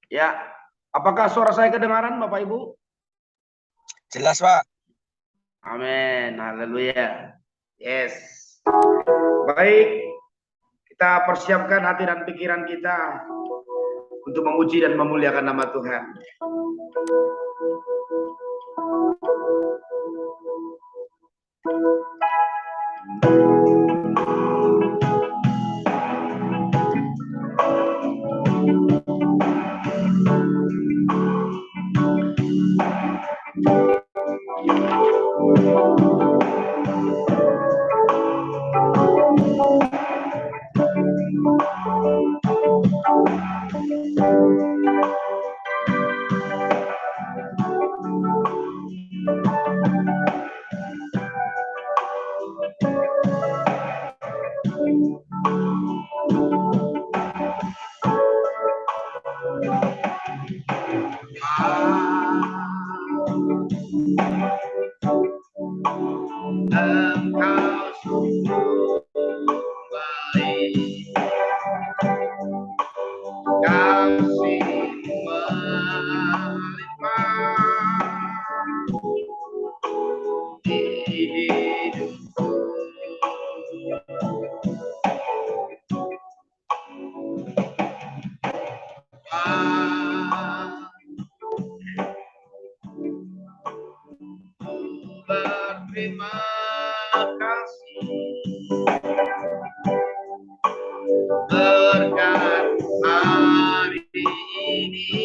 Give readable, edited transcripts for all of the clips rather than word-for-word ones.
Ya, apakah suara saya kedengaran Bapak Ibu? Jelas, Pak. Amin, haleluya. Yes. Baik, kita persiapkan hati dan pikiran kita untuk memuji dan memuliakan nama Tuhan. Engkau sungguh baik, kasih-Mu melimpah di hidupku. Berterima kasih berkat hari ini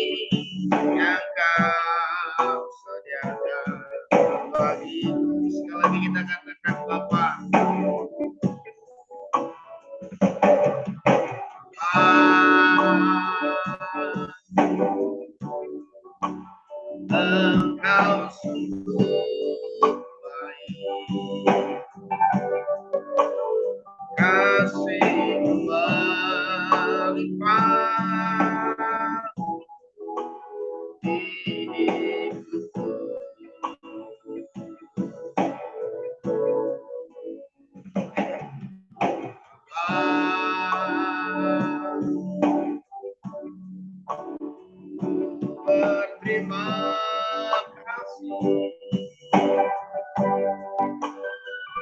yang Kau sediakan bagiku. Sekali lagi kita katakan Bapa. Engkau sungguh baik, kasih-Mu melimpah di hidupku. Berterima kasih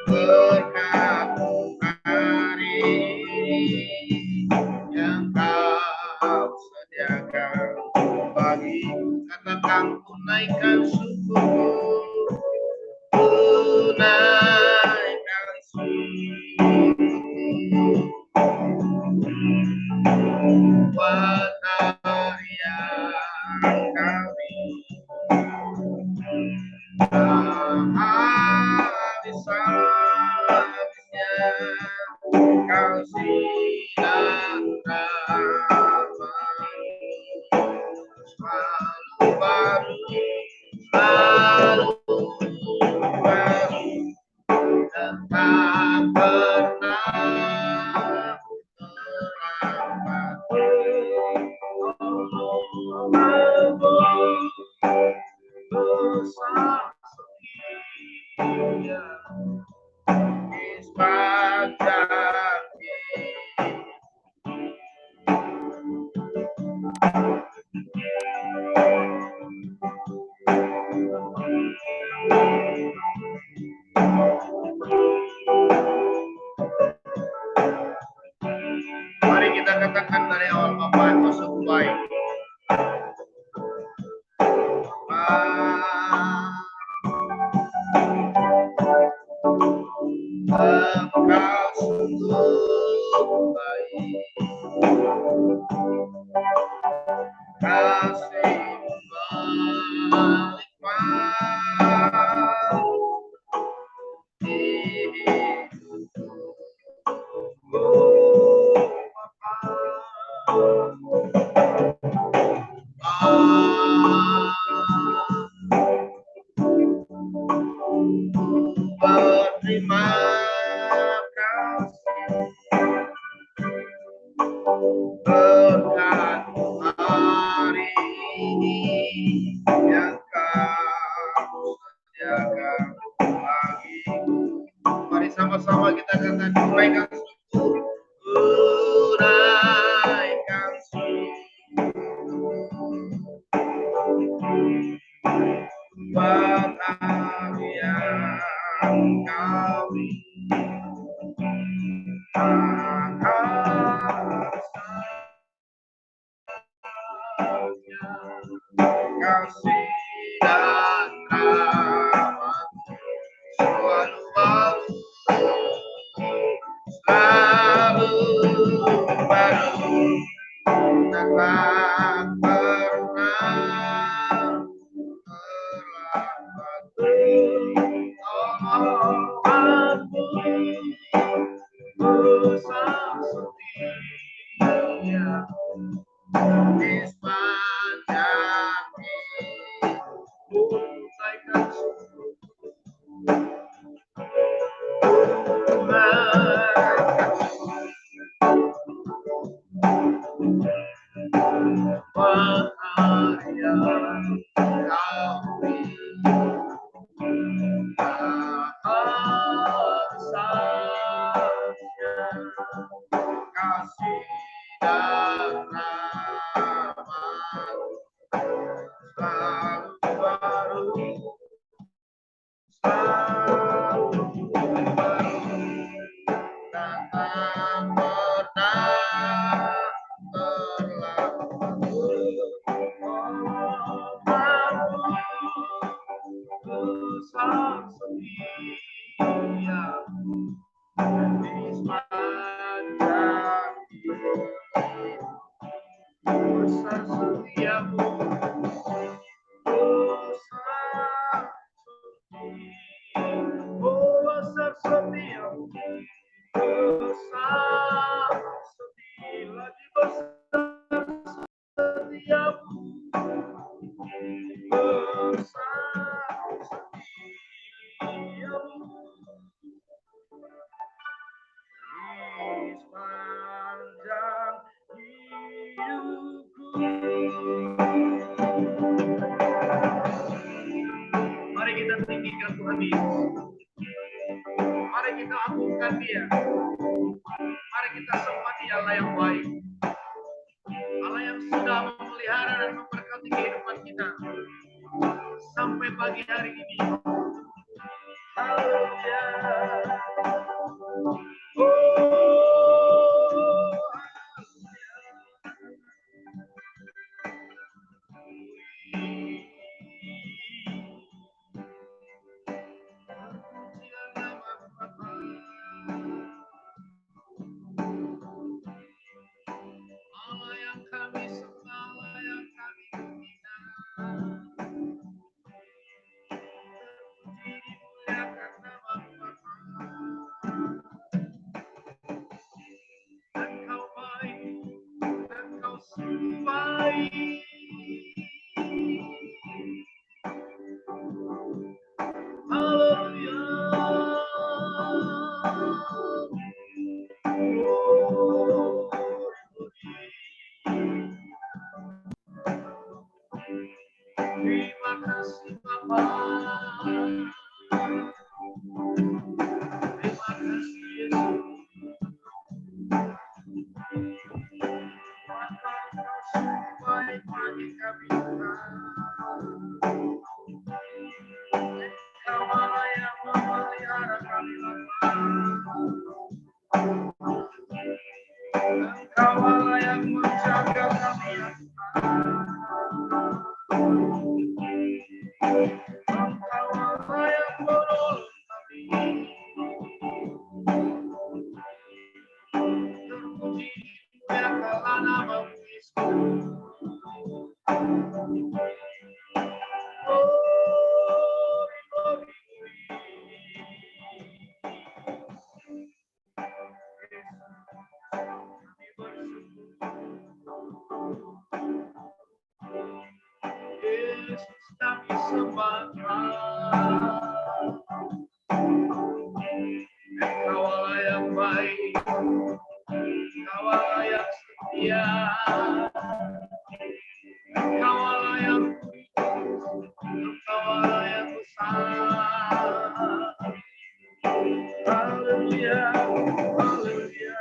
berkat hari ini yang Kau sediakan bagiku. Katakan tunaikan syukurku, tunaikan syukurku buat hari yang kami habis-habisnya Kau sinar-Mu selalu baru, selalu baru, dan tak pernah terlambat. Besar setia di sepanjang hidup. Mari kita katakan dari awal Bapa yang sungguh baik. Engkau sungguh baik, kasih-Mu melimpah di hidupku. Berterima kasih berkat hari kasih dan rahmat selalu baru, selalu baru, tak pernah terlambat. Oh, aku sang setia di sepanjang hidup, bagaikan kasih dan rahmat selalu baru, selalu baru, tak pernah terlambat. Aku sang setia di sepanjang hidup, besar setiamu, besar setia, besar setiamu, besar setia, lagi besar setiamu, besar setiamu. Di sepanjang hidupku. Mari kita tinggikan Tuhan Yesus. Mari kita agungkan Dia. Mari kita sembah Dia, Allah yang baik, Allah yang sudah memelihara dan memberkati kehidupan kita sampai pagi hari ini. Haleluya. Allah yang kami sembah, Allah yang kami hina. Terpuji dimuliakan nama Bapa. Engkau baik, Engkau sungguh baik. Haleluya. Terima kasih Bapa. Terima kasih Yesus. Bapa, Engkau sungguh baik bagi kami Tuhan. Engkau Allah yang memelihara kami Bapa. Engkau Allah yang menjaga kami ya Tuhan. Engkau Allah yang menolong kami. Terpuji dimuliakanlah nama-Mu Yesus. Yesus kami sembah. Engkau Allah yang baik, Engkau Allah yang setia, Engkau Allah yang kudus, Engkau Allah yang besar. Haleluya, haleluya.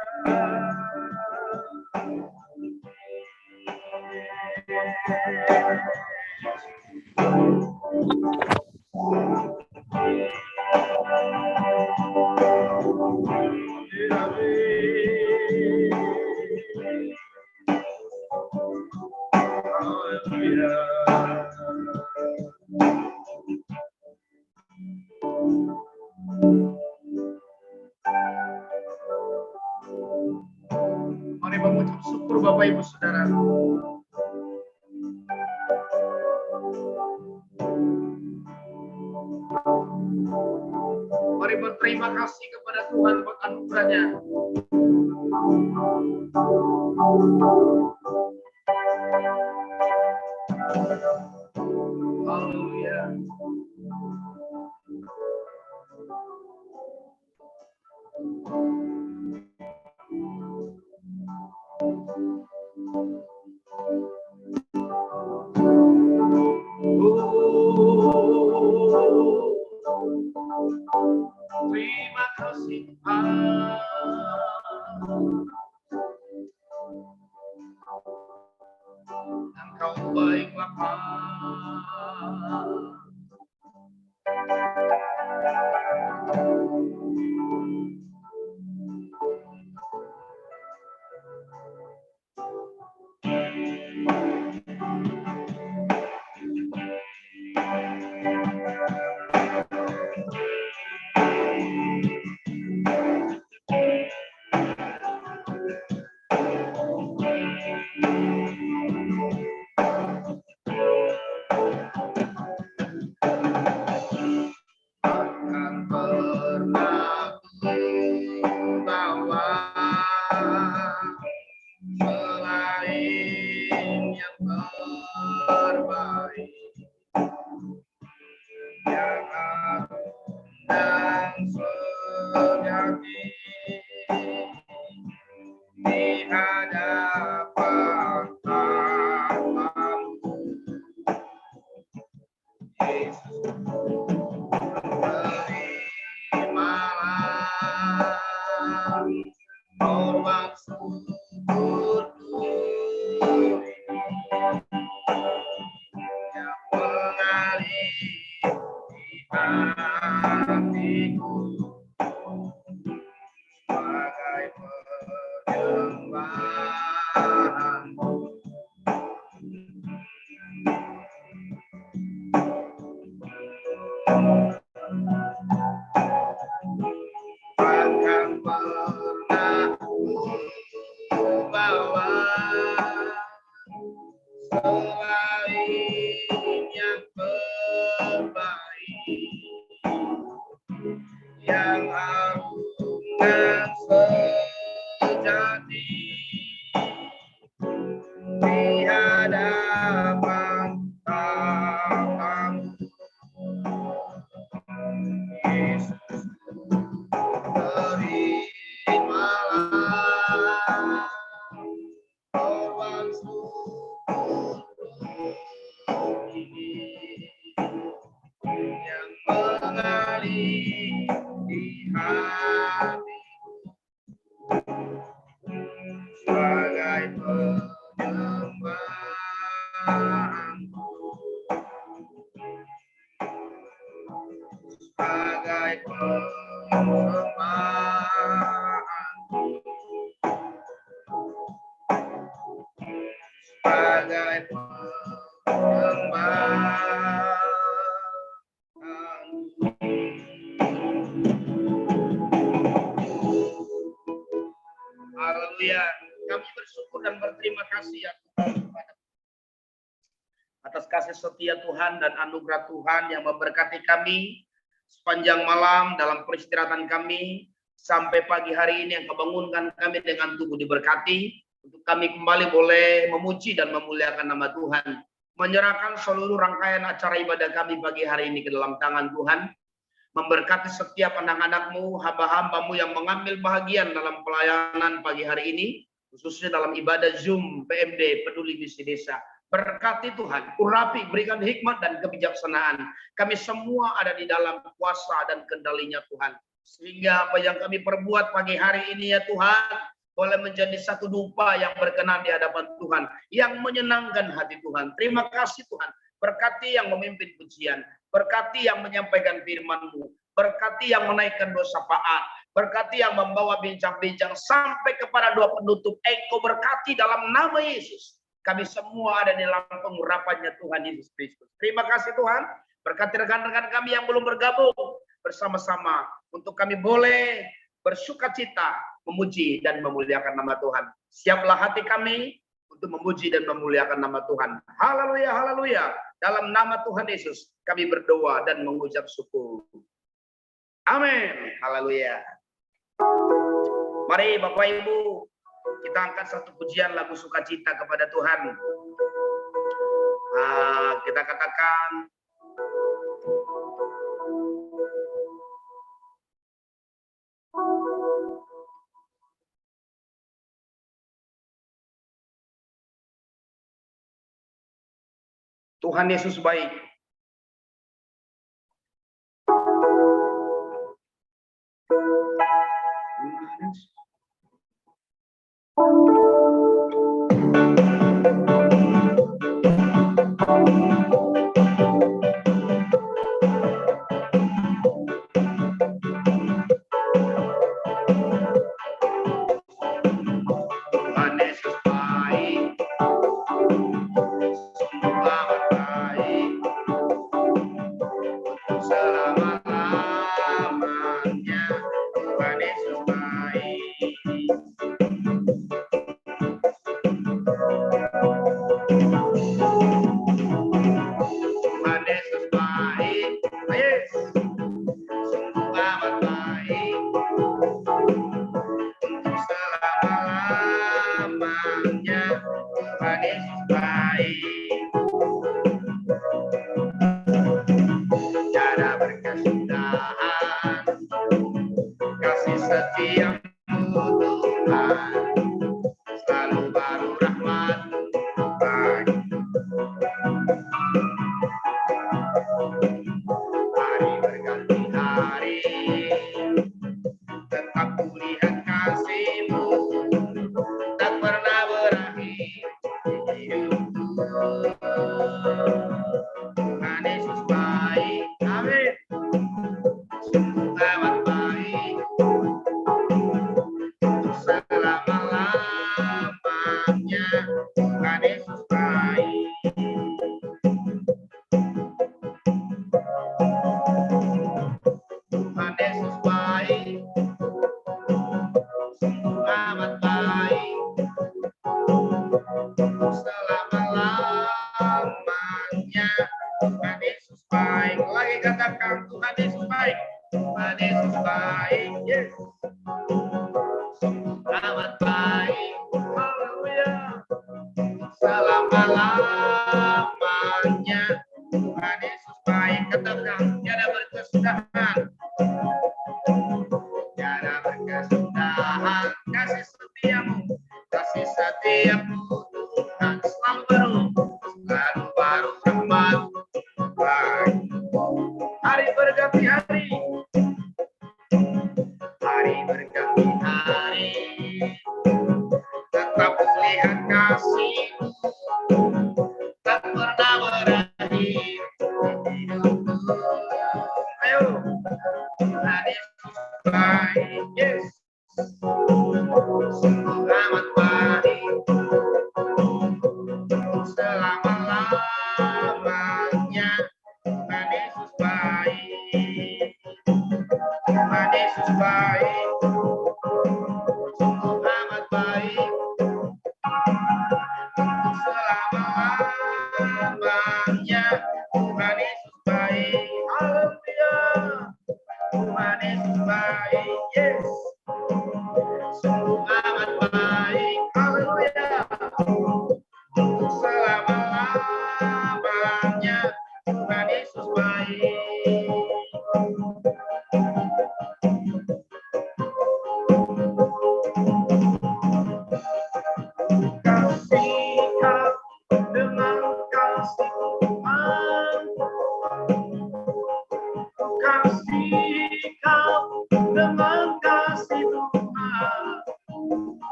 Mari mengucap syukur Bapak Ibu Saudara. Mari berterima kasih kepada Tuhan buat anugerahnya. Haleluya. Terima kasih Tuhan. Engkau baik Bapa. Haleluya. Kami bersyukur dan berterima kasih ya Tuhan atas kasih setia Tuhan dan anugerah Tuhan yang memberkati kami sepanjang malam dalam peristirahatan kami sampai pagi hari ini yang kebangunkan kami dengan tubuh diberkati untuk kami kembali boleh memuji dan memuliakan nama Tuhan, menyerahkan seluruh rangkaian acara ibadah kami pagi hari ini ke dalam tangan Tuhan, memberkati setiap anak-anakmu, hamba-hambamu yang mengambil bahagian dalam pelayanan pagi hari ini, khususnya dalam ibadah Zoom PMD Peduli Misi Desa. Berkati Tuhan, urapi, berikan hikmat dan kebijaksanaan. Kami semua ada di dalam kuasa dan kendalinya Tuhan. Sehingga apa yang kami perbuat pagi hari ini ya Tuhan, boleh menjadi satu dupa yang berkenan di hadapan Tuhan, yang menyenangkan hati Tuhan. Terima kasih Tuhan. Berkati yang memimpin pujian, berkati yang menyampaikan firman-Mu, berkati yang menaikkan dosa syafaat, berkati yang membawa bincang-bincang sampai kepada doa penutup. Engkau berkati dalam nama Yesus. Kami semua ada di dalam pengurapannya Tuhan Yesus Kristus. Terima kasih Tuhan. Berkati rekan-rekan kami yang belum bergabung bersama-sama untuk kami boleh bersukacita, memuji dan memuliakan nama Tuhan. Siaplah hati kami untuk memuji dan memuliakan nama Tuhan. Haleluya, haleluya. Dalam nama Tuhan Yesus kami berdoa dan mengucap syukur. Amin. Haleluya. Mari Bapak Ibu, kita angkat satu pujian lagu sukacita kepada Tuhan. Kita katakan, Tuhan Yesus baik.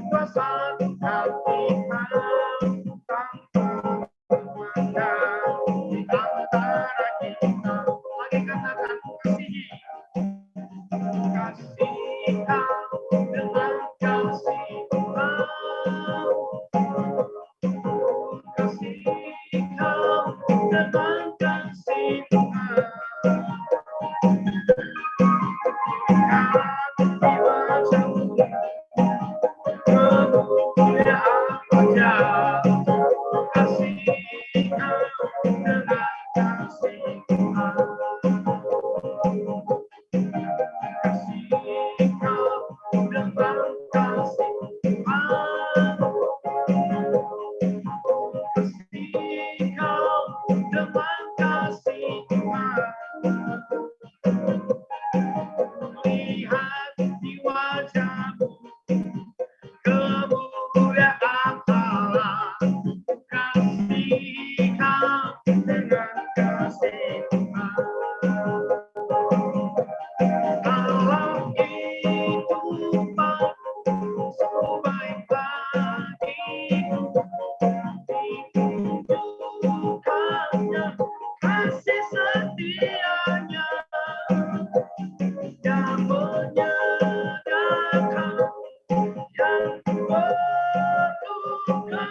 kuasa Tuhan di antara kita. Lagi katakan kasihi kau dengan kasih Tuhan. Kasih kau dengan kasih Tuhan. Di wajahmu kemuliaan wajah. Kasih kau dengan kasih Tuhan. Kasih kau dengan kasih Tuhan. Kasih kau dengan kasih Tuhan. Lihat di wajahmu kemuliaan Allah. Kasih kau dengan kasih Tuhan. Allah itu baik bagimu. Ditunjukkannya kasih setianya yang menyediakan, yang membutuhkan,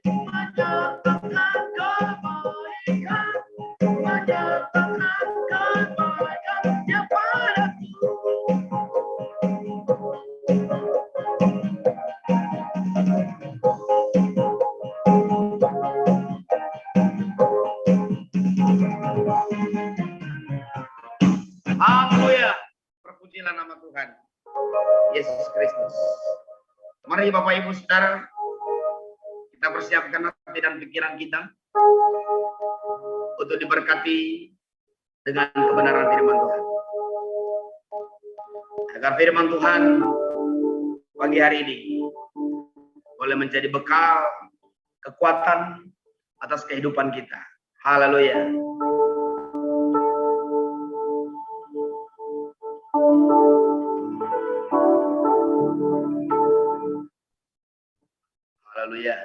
menyatakan kebaikan, menyatakan kebaikannya padaku. Haleluya. Terpujilah nama Tuhan Yesus Kristus. Mari Bapak Ibu Saudara, kita persiapkan hati dan pikiran kita untuk diberkati dengan kebenaran firman Tuhan. Agar firman Tuhan pagi hari ini boleh menjadi bekal kekuatan atas kehidupan kita. Haleluya. Haleluya.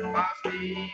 Pasti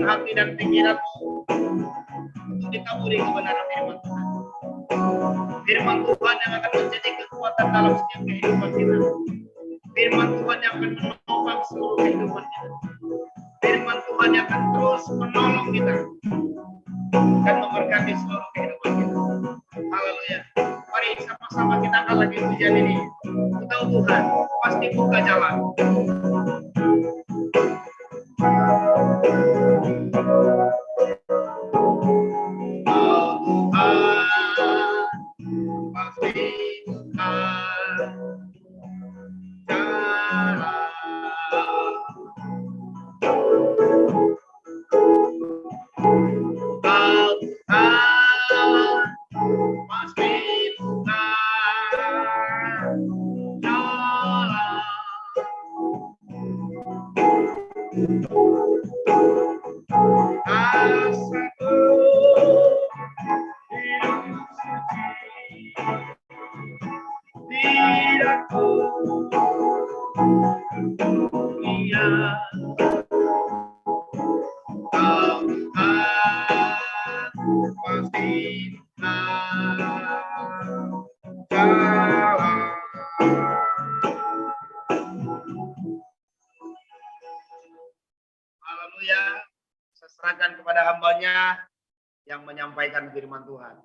hati dan pikiranmu untuk ditaburi kebenaran firman Tuhan. Firman Tuhan yang akan menjadi kekuatan dalam setiap kehidupan kita. Firman Tuhan yang akan menopang seluruh kehidupan kita. Firman Tuhan yang akan terus menolong kita dan memberkati seluruh kehidupan kita. Haleluya. Mari sama-sama kita angkat lagi pujian ini. Kita tahu Tuhan pasti buka jalan. Serahkan kepada hambanya yang menyampaikan firman Tuhan.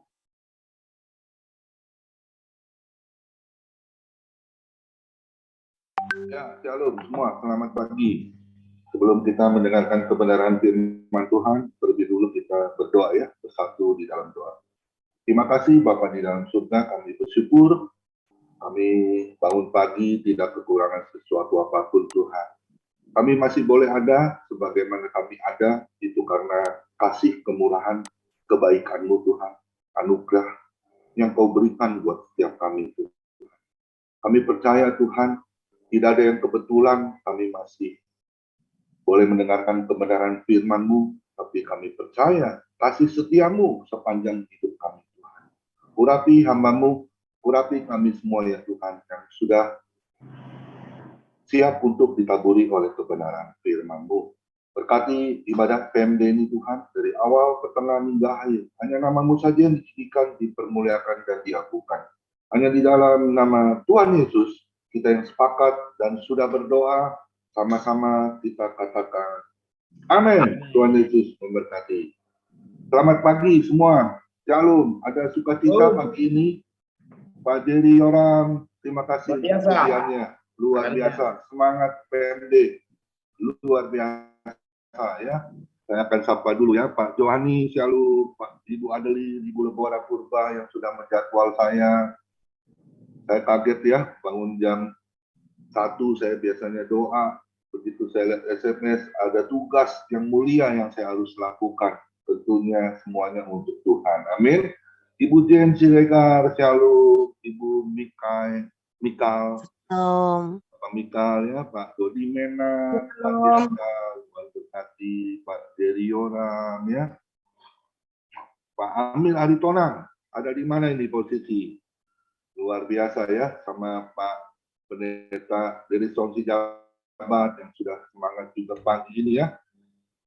Ya, shalom semua, selamat pagi. Sebelum kita mendengarkan kebenaran firman Tuhan, terlebih dulu kita berdoa ya, bersatu di dalam doa. Terima kasih Bapa di dalam surga, kami bersyukur, kami bangun pagi tidak kekurangan sesuatu apapun Tuhan. Kami masih boleh ada, sebagaimana kami ada, itu karena kasih, kemurahan, kebaikan-Mu Tuhan, anugerah yang Kau berikan buat setiap kami Tuhan. Kami percaya Tuhan, tidak ada yang kebetulan, kami masih boleh mendengarkan kebenaran firman-Mu, tapi kami percaya kasih setia-Mu sepanjang hidup kami Tuhan. Urapi hamba-Mu, urapi kami semua ya Tuhan, yang sudah siap untuk ditaburi oleh kebenaran firman-Mu. Berkati ibadah PMD ini Tuhan, dari awal, pertengahan, hingga akhir. Hanya nama-Mu saja yang ditinggikan, dipermuliakan, dan diakukan. Hanya di dalam nama Tuhan Yesus, kita yang sepakat dan sudah berdoa, sama-sama kita katakan, amin. Tuhan Yesus memberkati. Selamat pagi semua. Shalom. Ada sukacita pagi ini. Pak Jerry Yoram, terima kasih pujiannya. Luar biasa. Semangat PMD. Luar biasa ya. Saya akan sapa dulu ya Pak Johani, shalom. Pak Ibu Adeli, Ibu Lebora Purba yang sudah menjadwal saya. Saya kaget ya, bangun jam 1 saya biasanya doa. Begitu saya lihat SMS, ada tugas yang mulia yang saya harus lakukan. Tentunya semuanya untuk Tuhan. Amin. Ibu Jen Siregar, shalom. Ibu Mikal, Pak Mikal ya, Pak Dodi Mena, Pak Diaka, Pak Berkati, Pak Derioram ya. Pak Amil Aritonang, ada di mana ini posisi? Luar biasa ya, sama Pak Pendeta dari Sonsi Jabat yang sudah semangat juga pagi ini ya.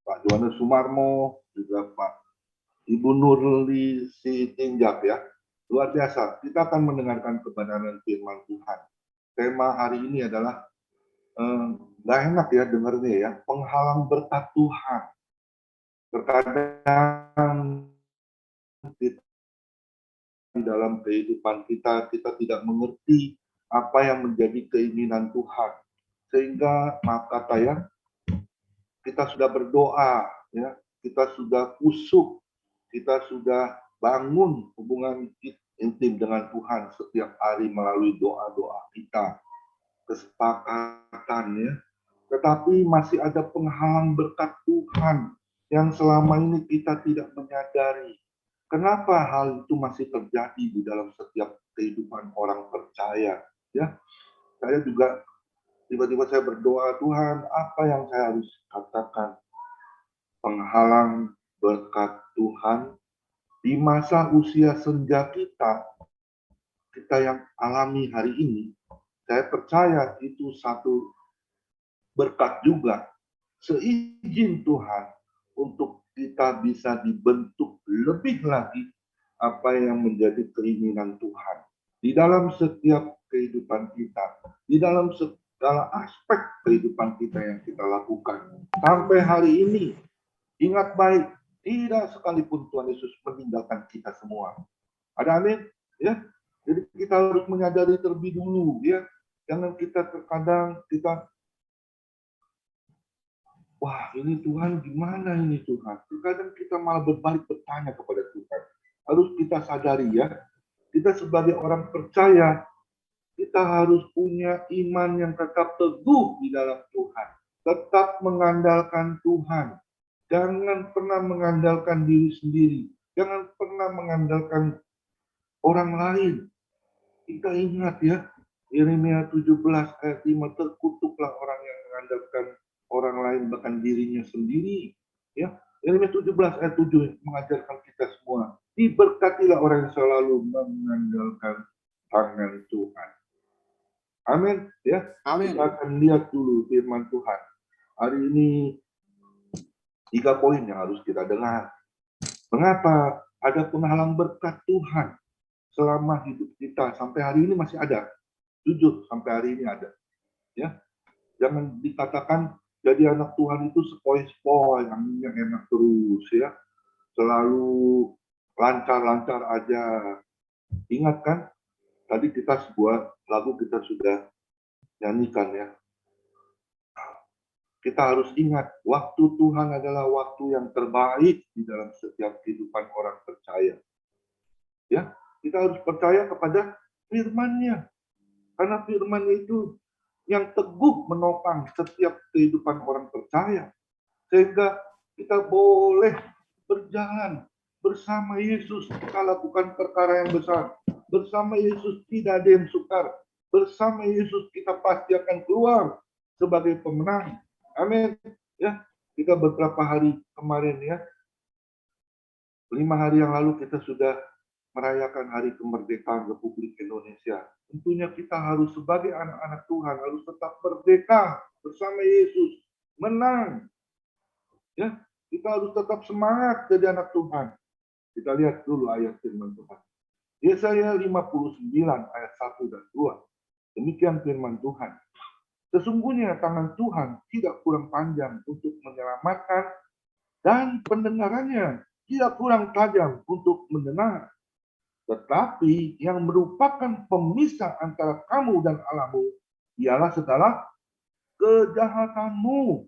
Pak Johannes Sumarmo, juga Pak Ibu Nurli Sitinjak ya. Luar biasa, kita akan mendengarkan kebenaran firman Tuhan. Tema hari ini adalah, nggak enak ya dengarnya ya, penghalang berkat Tuhan. Terkadang di dalam kehidupan kita tidak mengerti apa yang menjadi keinginan Tuhan. Sehingga, maaf kata ya, kita sudah berdoa, ya, kita sudah kusuk, kita sudah bangun hubungan intim dengan Tuhan setiap hari melalui doa-doa kita, kesepakatan ya. Tetapi masih ada penghalang berkat Tuhan yang selama ini kita tidak menyadari. Kenapa hal itu masih terjadi di dalam setiap kehidupan orang percaya? Ya, saya juga tiba-tiba saya berdoa, Tuhan, apa yang saya harus katakan? Penghalang berkat Tuhan di masa usia senja kita yang alami hari ini, saya percaya itu satu berkat juga, seizin Tuhan untuk kita bisa dibentuk lebih lagi apa yang menjadi keinginan Tuhan di dalam setiap kehidupan kita, di dalam segala aspek kehidupan kita yang kita lakukan. Sampai hari ini, ingat baik, tidak sekalipun Tuhan Yesus meninggalkan kita semua. Ada amin? Ya. Jadi kita harus menyadari terlebih dulu, ya. Jangan kita terkadang kita, wah ini Tuhan gimana ini Tuhan? Terkadang kita malah berbalik bertanya kepada Tuhan. Harus kita sadari ya, kita sebagai orang percaya, kita harus punya iman yang tetap teguh di dalam Tuhan. Tetap mengandalkan Tuhan. Jangan pernah mengandalkan diri sendiri. Jangan pernah mengandalkan orang lain. Kita ingat ya, Yeremia 17 ayat 5, terkutuklah orang yang mengandalkan orang lain bahkan dirinya sendiri. Ya, Yeremia 17 ayat 7 mengajarkan kita semua. Diberkatilah orang yang selalu mengandalkan tangan Tuhan. Amin. Ya, Amin. kita akan lihat dulu firman Tuhan. Hari ini 3 poin yang harus kita dengar. Mengapa ada penghalang berkat Tuhan selama hidup kita sampai hari ini masih ada? Jujur, sampai hari ini ada. Ya, jangan dikatakan jadi anak Tuhan itu sepoi-sepoi, yang enak terus ya, selalu lancar-lancar aja. Ingat kan, tadi kita sebuah lagu kita sudah nyanyikan ya. Kita harus ingat, waktu Tuhan adalah waktu yang terbaik di dalam setiap kehidupan orang percaya. Ya, kita harus percaya kepada firman-Nya. Karena firman itu yang teguh menopang setiap kehidupan orang percaya. Sehingga kita boleh berjalan bersama Yesus, kita lakukan perkara yang besar. Bersama Yesus tidak ada yang sukar. Bersama Yesus kita pasti akan keluar sebagai pemenang. Amin. Ya, kita beberapa hari kemarin ya, 5 hari yang lalu kita sudah merayakan Hari Kemerdekaan Republik Indonesia. Tentunya kita harus sebagai anak-anak Tuhan harus tetap merdeka bersama Yesus, menang. Ya, kita harus tetap semangat jadi anak Tuhan. Kita lihat dulu ayat firman Tuhan. Yesaya 59 ayat 1 dan 2. Demikian firman Tuhan. Sesungguhnya tangan Tuhan tidak kurang panjang untuk menyelamatkan dan pendengarannya tidak kurang tajam untuk mendengar. Tetapi yang merupakan pemisah antara kamu dan Allahmu ialah segala kejahatanmu.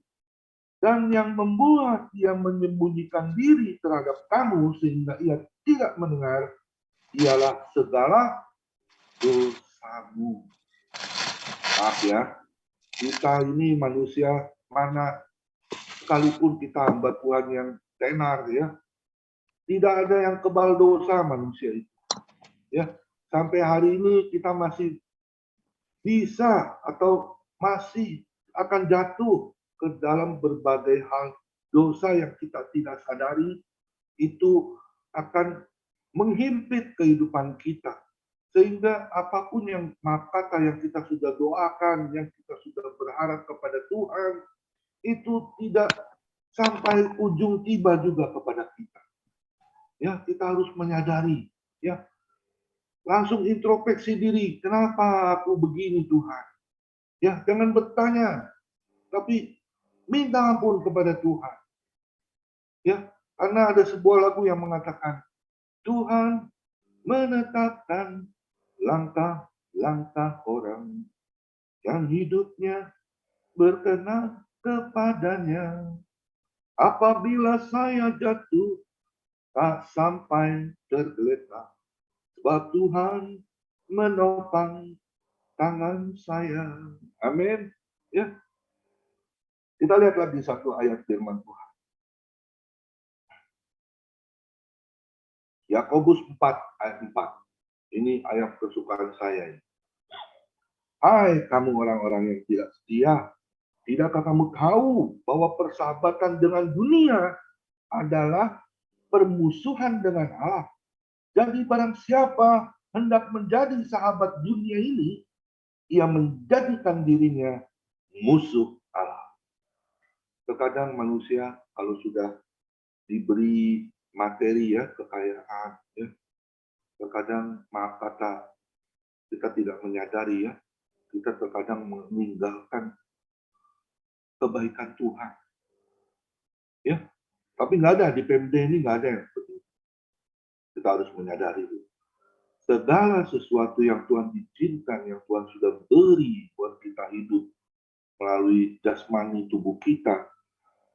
Dan yang membuat dia menyembunyikan diri terhadap kamu sehingga ia tidak mendengar ialah segala dosamu. Maaf ya, kita ini manusia mana sekalipun kita hamba Tuhan yang tenar ya, tidak ada yang kebal dosa manusia itu. Ya, sampai hari ini kita masih bisa atau masih akan jatuh ke dalam berbagai hal dosa yang kita tidak sadari, itu akan menghimpit kehidupan kita. Sehingga apapun yang kata yang kita sudah doakan, yang kita sudah berharap kepada Tuhan, itu tidak sampai ujung tiba juga kepada kita. Ya, kita harus menyadari, ya. Langsung introspeksi diri, kenapa aku begini Tuhan? Ya, jangan bertanya, tapi minta ampun kepada Tuhan. Ya, karena ada sebuah lagu yang mengatakan, Tuhan menetapkan langkah-langkah orang yang hidupnya berkenan kepadanya. Apabila saya jatuh, tak sampai tergeletak, sebab Tuhan menopang tangan saya. Amin. Ya, kita lihat lagi satu ayat firman Tuhan. Yakobus 4 ayat 4. Ini ayat kesukaan saya. Hai kamu orang-orang yang tidak setia, tidakkah kamu tahu bahwa persahabatan dengan dunia adalah permusuhan dengan Allah? Jadi barang siapa hendak menjadi sahabat dunia ini, ia menjadikan dirinya musuh Allah. Terkadang manusia kalau sudah diberi materi ya, kekayaan ya. Terkadang maaf kata kita tidak menyadari ya, kita terkadang meninggalkan kebaikan Tuhan. Ya, tapi nggak ada di PMD ini, nggak ada yang seperti itu. Kita harus menyadari itu. Segala sesuatu yang Tuhan izinkan, yang Tuhan sudah beri buat kita hidup melalui jasmani tubuh kita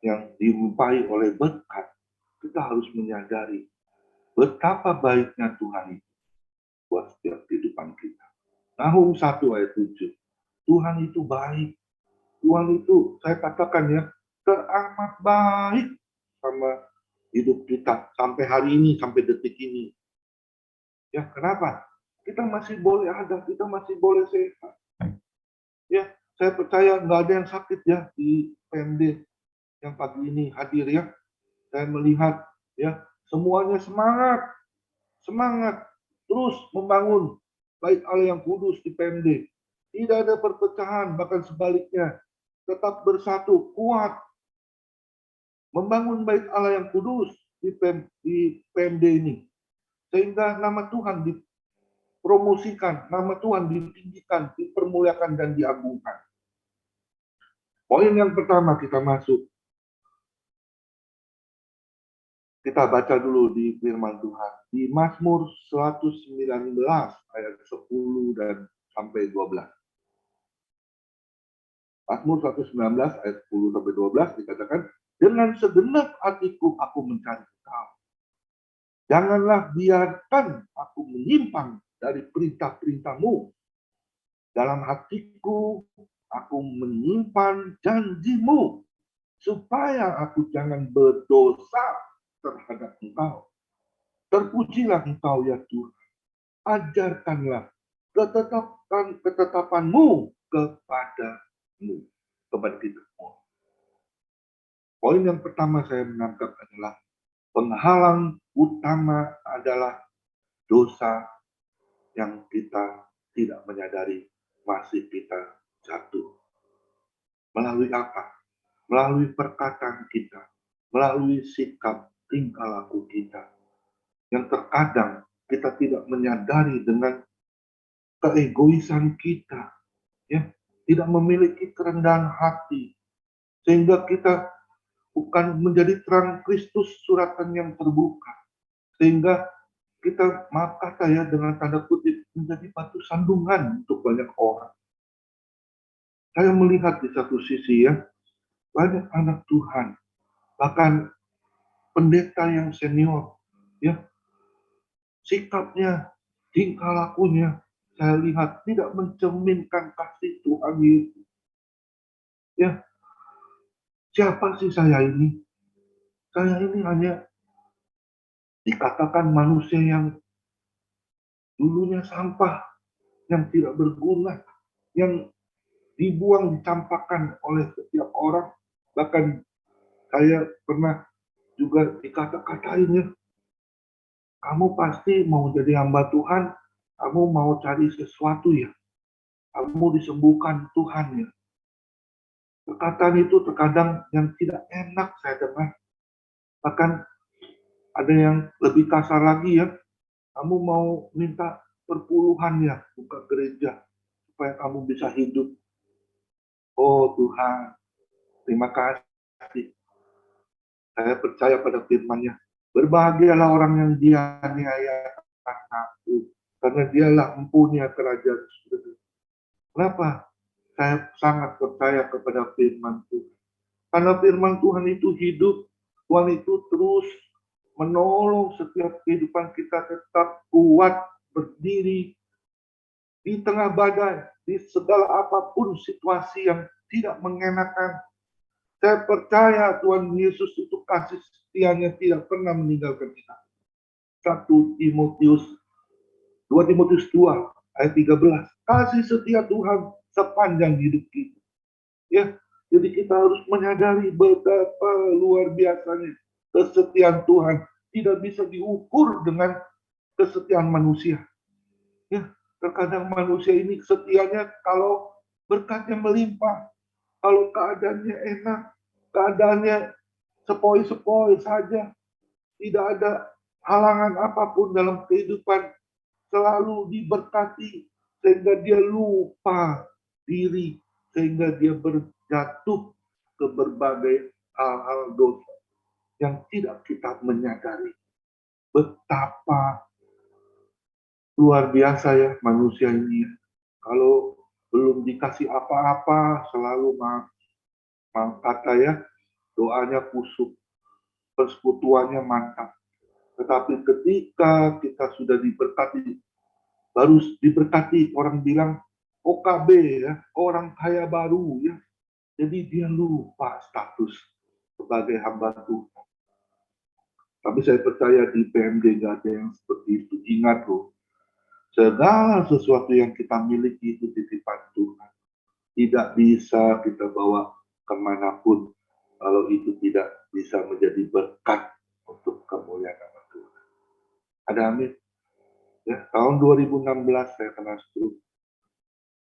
yang dirupai oleh berkat, kita harus menyadari betapa baiknya Tuhan itu buat setiap kehidupan kita. Nahum 1 ayat 7. Tuhan itu baik. Tuhan itu, saya katakan ya, teramat baik sama hidup kita sampai hari ini, sampai detik ini. Ya, kenapa? Kita masih boleh ada, kita masih boleh sehat. Ya, saya percaya nggak ada yang sakit ya di PMD yang pagi ini hadir ya. Saya melihat ya, semuanya semangat, semangat terus membangun bait Allah yang kudus di PMD. Tidak ada perpecahan, bahkan sebaliknya tetap bersatu, kuat membangun bait Allah yang kudus di PMD ini. Sehingga nama Tuhan dipromosikan, nama Tuhan ditinggikan, dipermuliakan dan diagungkan. Poin yang pertama kita masuk. Kita baca dulu di firman Tuhan. Di Mazmur 119 ayat 10 dan sampai 12. Mazmur 119 ayat 10 sampai 12 dikatakan, dengan segenap hatiku aku mencari Engkau. Janganlah biarkan aku menyimpang dari perintah-perintah-Mu. Dalam hatiku aku menyimpan janji-Mu, supaya aku jangan berdosa terhadap Engkau. Terpujilah Engkau ya Tuhan. Ajarkanlah ketetapan-mu kepadamu, kepada kita semua. Poin yang pertama saya menangkap adalah penghalang utama adalah dosa yang kita tidak menyadari masih kita jatuh. Melalui apa? Melalui perkataan kita, melalui sikap tingkah laku kita, yang terkadang kita tidak menyadari dengan keegoisan kita, ya, tidak memiliki kerendahan hati, sehingga kita bukan menjadi terang Kristus suratan yang terbuka, sehingga kita, maaf kata ya, dengan tanda kutip, menjadi batu sandungan untuk banyak orang. Saya melihat di satu sisi ya, banyak anak Tuhan, bahkan pendeta yang senior, ya, sikapnya, tingkah lakunya, saya lihat tidak mencerminkan kasih Tuhan Yesus. Ya, siapa sih saya ini? Saya ini hanya dikatakan manusia yang dulunya sampah, yang tidak berguna, yang dibuang, dicampakkan oleh setiap orang. Bahkan saya pernah juga dikata-katain ya, kamu pasti mau jadi hamba Tuhan, kamu mau cari sesuatu ya, kamu disembuhkan Tuhan ya. Perkataan itu terkadang yang tidak enak saya dengar. Bahkan ada yang lebih kasar lagi ya, kamu mau minta perpuluhan ya, buka gereja, supaya kamu bisa hidup. Oh Tuhan, terima kasih. Saya percaya pada firman-Nya. Berbahagialah orang yang dianiaya aku, karena dialah empunya kerajaan surga. Kenapa? Saya sangat percaya kepada firman Tuhan. Karena firman Tuhan itu hidup, Tuhan itu terus menolong setiap kehidupan kita tetap kuat, berdiri di tengah badai, di segala apapun situasi yang tidak mengenakan. Saya percaya Tuhan Yesus itu kasih setianya tidak pernah meninggalkan kita. 2 Timotius 2 ayat 13. Kasih setia Tuhan sepanjang hidup kita. Ya, jadi kita harus menyadari betapa luar biasanya kesetiaan Tuhan. Tidak bisa diukur dengan kesetiaan manusia. Ya, terkadang manusia ini setianya kalau berkatnya melimpah, kalau keadaannya enak, keadaannya sepoi-sepoi saja, tidak ada halangan apapun dalam kehidupan, selalu diberkati, sehingga dia lupa diri, sehingga dia berjatuh ke berbagai hal-hal dosa yang tidak kita menyadari. Betapa luar biasa ya manusia ini. Kalau belum dikasih apa-apa, selalu kata ya, doanya kusuk, persekutuannya mantap. Tetapi ketika kita sudah diberkati, baru diberkati, orang bilang OKB ya, orang kaya baru ya. Jadi dia lupa status sebagai hamba Tuhan. Tapi saya percaya di PMD nggak ada yang seperti itu. Ingat loh, segala sesuatu yang kita miliki itu titipan Tuhan. Tidak bisa kita bawa kemanapun kalau itu tidak bisa menjadi berkat untuk kemuliaan nama Tuhan. Ada amin. Ya, tahun 2016 saya kena stroke.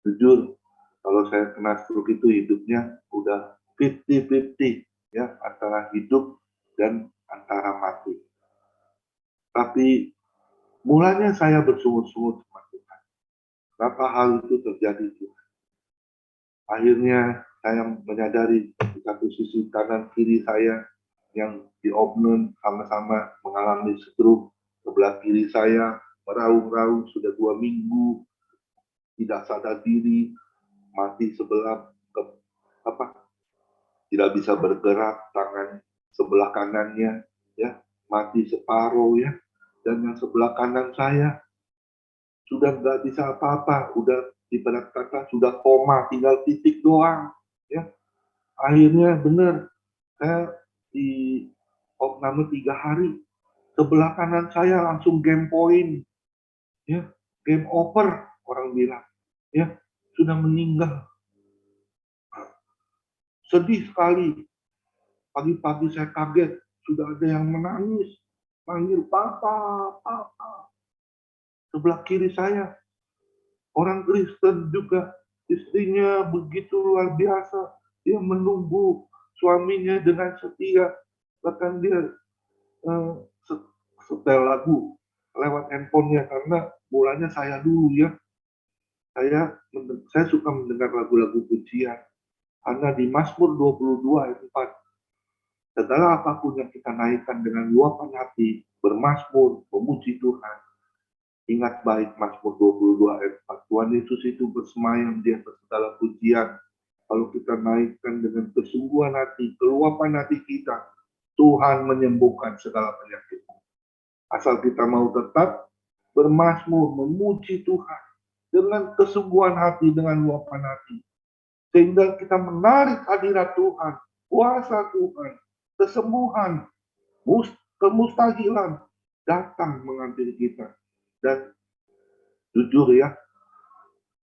Jujur, kalau saya kena stroke itu hidupnya udah 50-50 ya, antara hidup dan antara mati. Tapi mulanya saya bersungut-sungut sama Tuhan. Kenapa hal itu terjadi Tuhan? Akhirnya saya menyadari di satu sisi kanan kiri saya yang di Obnon sama-sama mengalami stroke. Sebelah kiri saya meraung-raung sudah 2 minggu, tidak sadar diri, mati sebelah tidak bisa bergerak, tangan sebelah kanannya ya mati separuh ya, dan yang sebelah kanan saya sudah nggak bisa apa-apa, udah ibarat kata sudah koma, tinggal titik doang ya. Akhirnya benar, saya di opname 3 hari, sebelah kanan saya langsung game point ya, game over orang bilang ya, sudah meninggal. Sedih sekali. Pagi-pagi saya kaget, sudah ada yang menangis, panggil papa, papa. Sebelah kiri saya, orang Kristen juga, istrinya begitu luar biasa. Dia menunggu suaminya dengan setia. Bahkan dia setel lagu lewat handphonenya, karena mulanya saya dulu ya. Saya suka mendengar lagu-lagu pujian. Karena di Mazmur 22 ayat 4, segala apapun yang kita naikkan dengan luapan hati, bermazmur, memuji Tuhan. Ingat baik Mazmur 22 ayat 4, Tuhan Yesus itu bersemayam di atas segala pujian. Kalau kita naikkan dengan kesungguhan hati, keluapan hati kita, Tuhan menyembuhkan segala penyakit. Asal kita mau tetap bermazmur, memuji Tuhan dengan kesungguhan hati, dengan luapan hati. Sehingga kita menarik hadirat Tuhan, kuasa Tuhan, kesembuhan, kemustahilan datang mengambil kita. Dan jujur ya,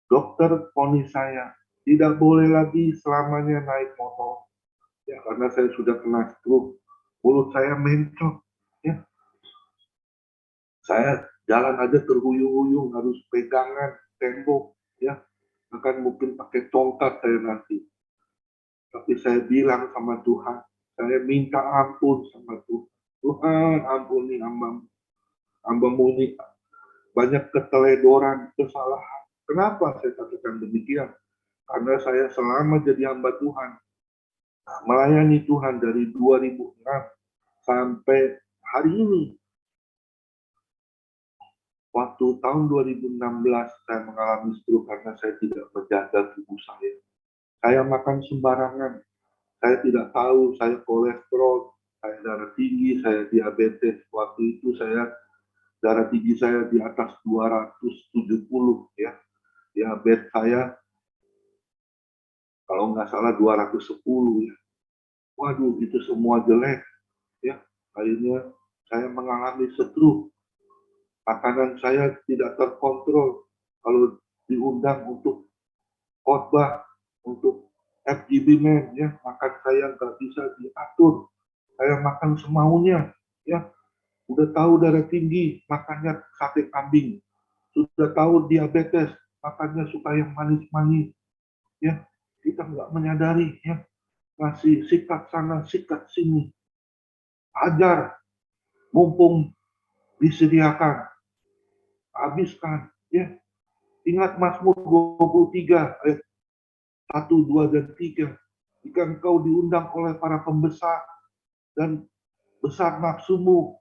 dokter vonis saya tidak boleh lagi selamanya naik motor. Ya, karena saya sudah kena stroke, mulut saya mencong. Ya. Saya jalan aja terhuyung-huyung, harus pegangan tembok. Ya, akan mungkin pakai tongkat saya nanti. Tapi saya bilang sama Tuhan, saya minta ampun sama Tuhan. Tuhan, ampuni hamba-Mu ini banyak keteledoran, kesalahan. Kenapa saya katakan demikian? Karena saya selama jadi hamba Tuhan, melayani Tuhan dari 2006 sampai hari ini. Waktu tahun 2016 saya mengalami stroke karena saya tidak menjaga tubuh saya. Saya makan sembarangan. Saya tidak tahu saya kolesterol, saya darah tinggi, saya diabetes. Waktu itu darah tinggi saya di atas 270 ya. Diabetes saya kalau nggak salah 210 ya. Waduh, itu semua jelek ya. Akhirnya saya mengalami stroke. Makanan saya tidak terkontrol. Kalau diundang untuk khotbah, untuk FGB Men ya, makan saya nggak bisa diatur. Saya makan semaunya ya. Udah tahu darah tinggi, makannya sate kambing. Sudah tahu diabetes, makannya suka yang manis-manis. Ya, kita nggak menyadari ya, masih sikat sana, sikat sini. Ajar mumpung disediakan, habiskan. Ya, ingat Mazmur 23 ayat 1, 2, dan 3. Jika engkau diundang oleh para pembesar dan besar nafsumu,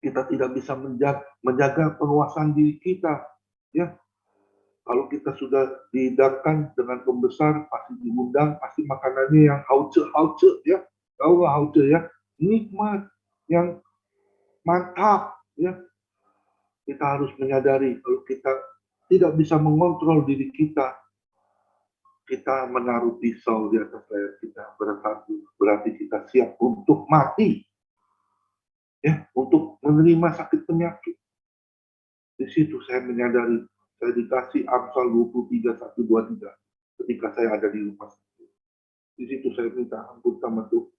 kita tidak bisa menjaga penguasaan diri kita. Ya, kalau kita sudah dihidangkan dengan pembesar, pasti diundang, pasti makanannya yang hauce, ya. Tahu nggak hauce ya? Nikmat, yang mantap, ya. Kita harus menyadari kalau kita tidak bisa mengontrol diri kita, kita menaruh pisau di atas leher kita, berarti kita siap untuk mati, ya, untuk menerima sakit penyakit. Di situ saya menyadari, saya dikasih Amsal 23, 1, 2, 3 ketika saya ada di rumah sakit. Di situ saya minta ampun sama Tuhan.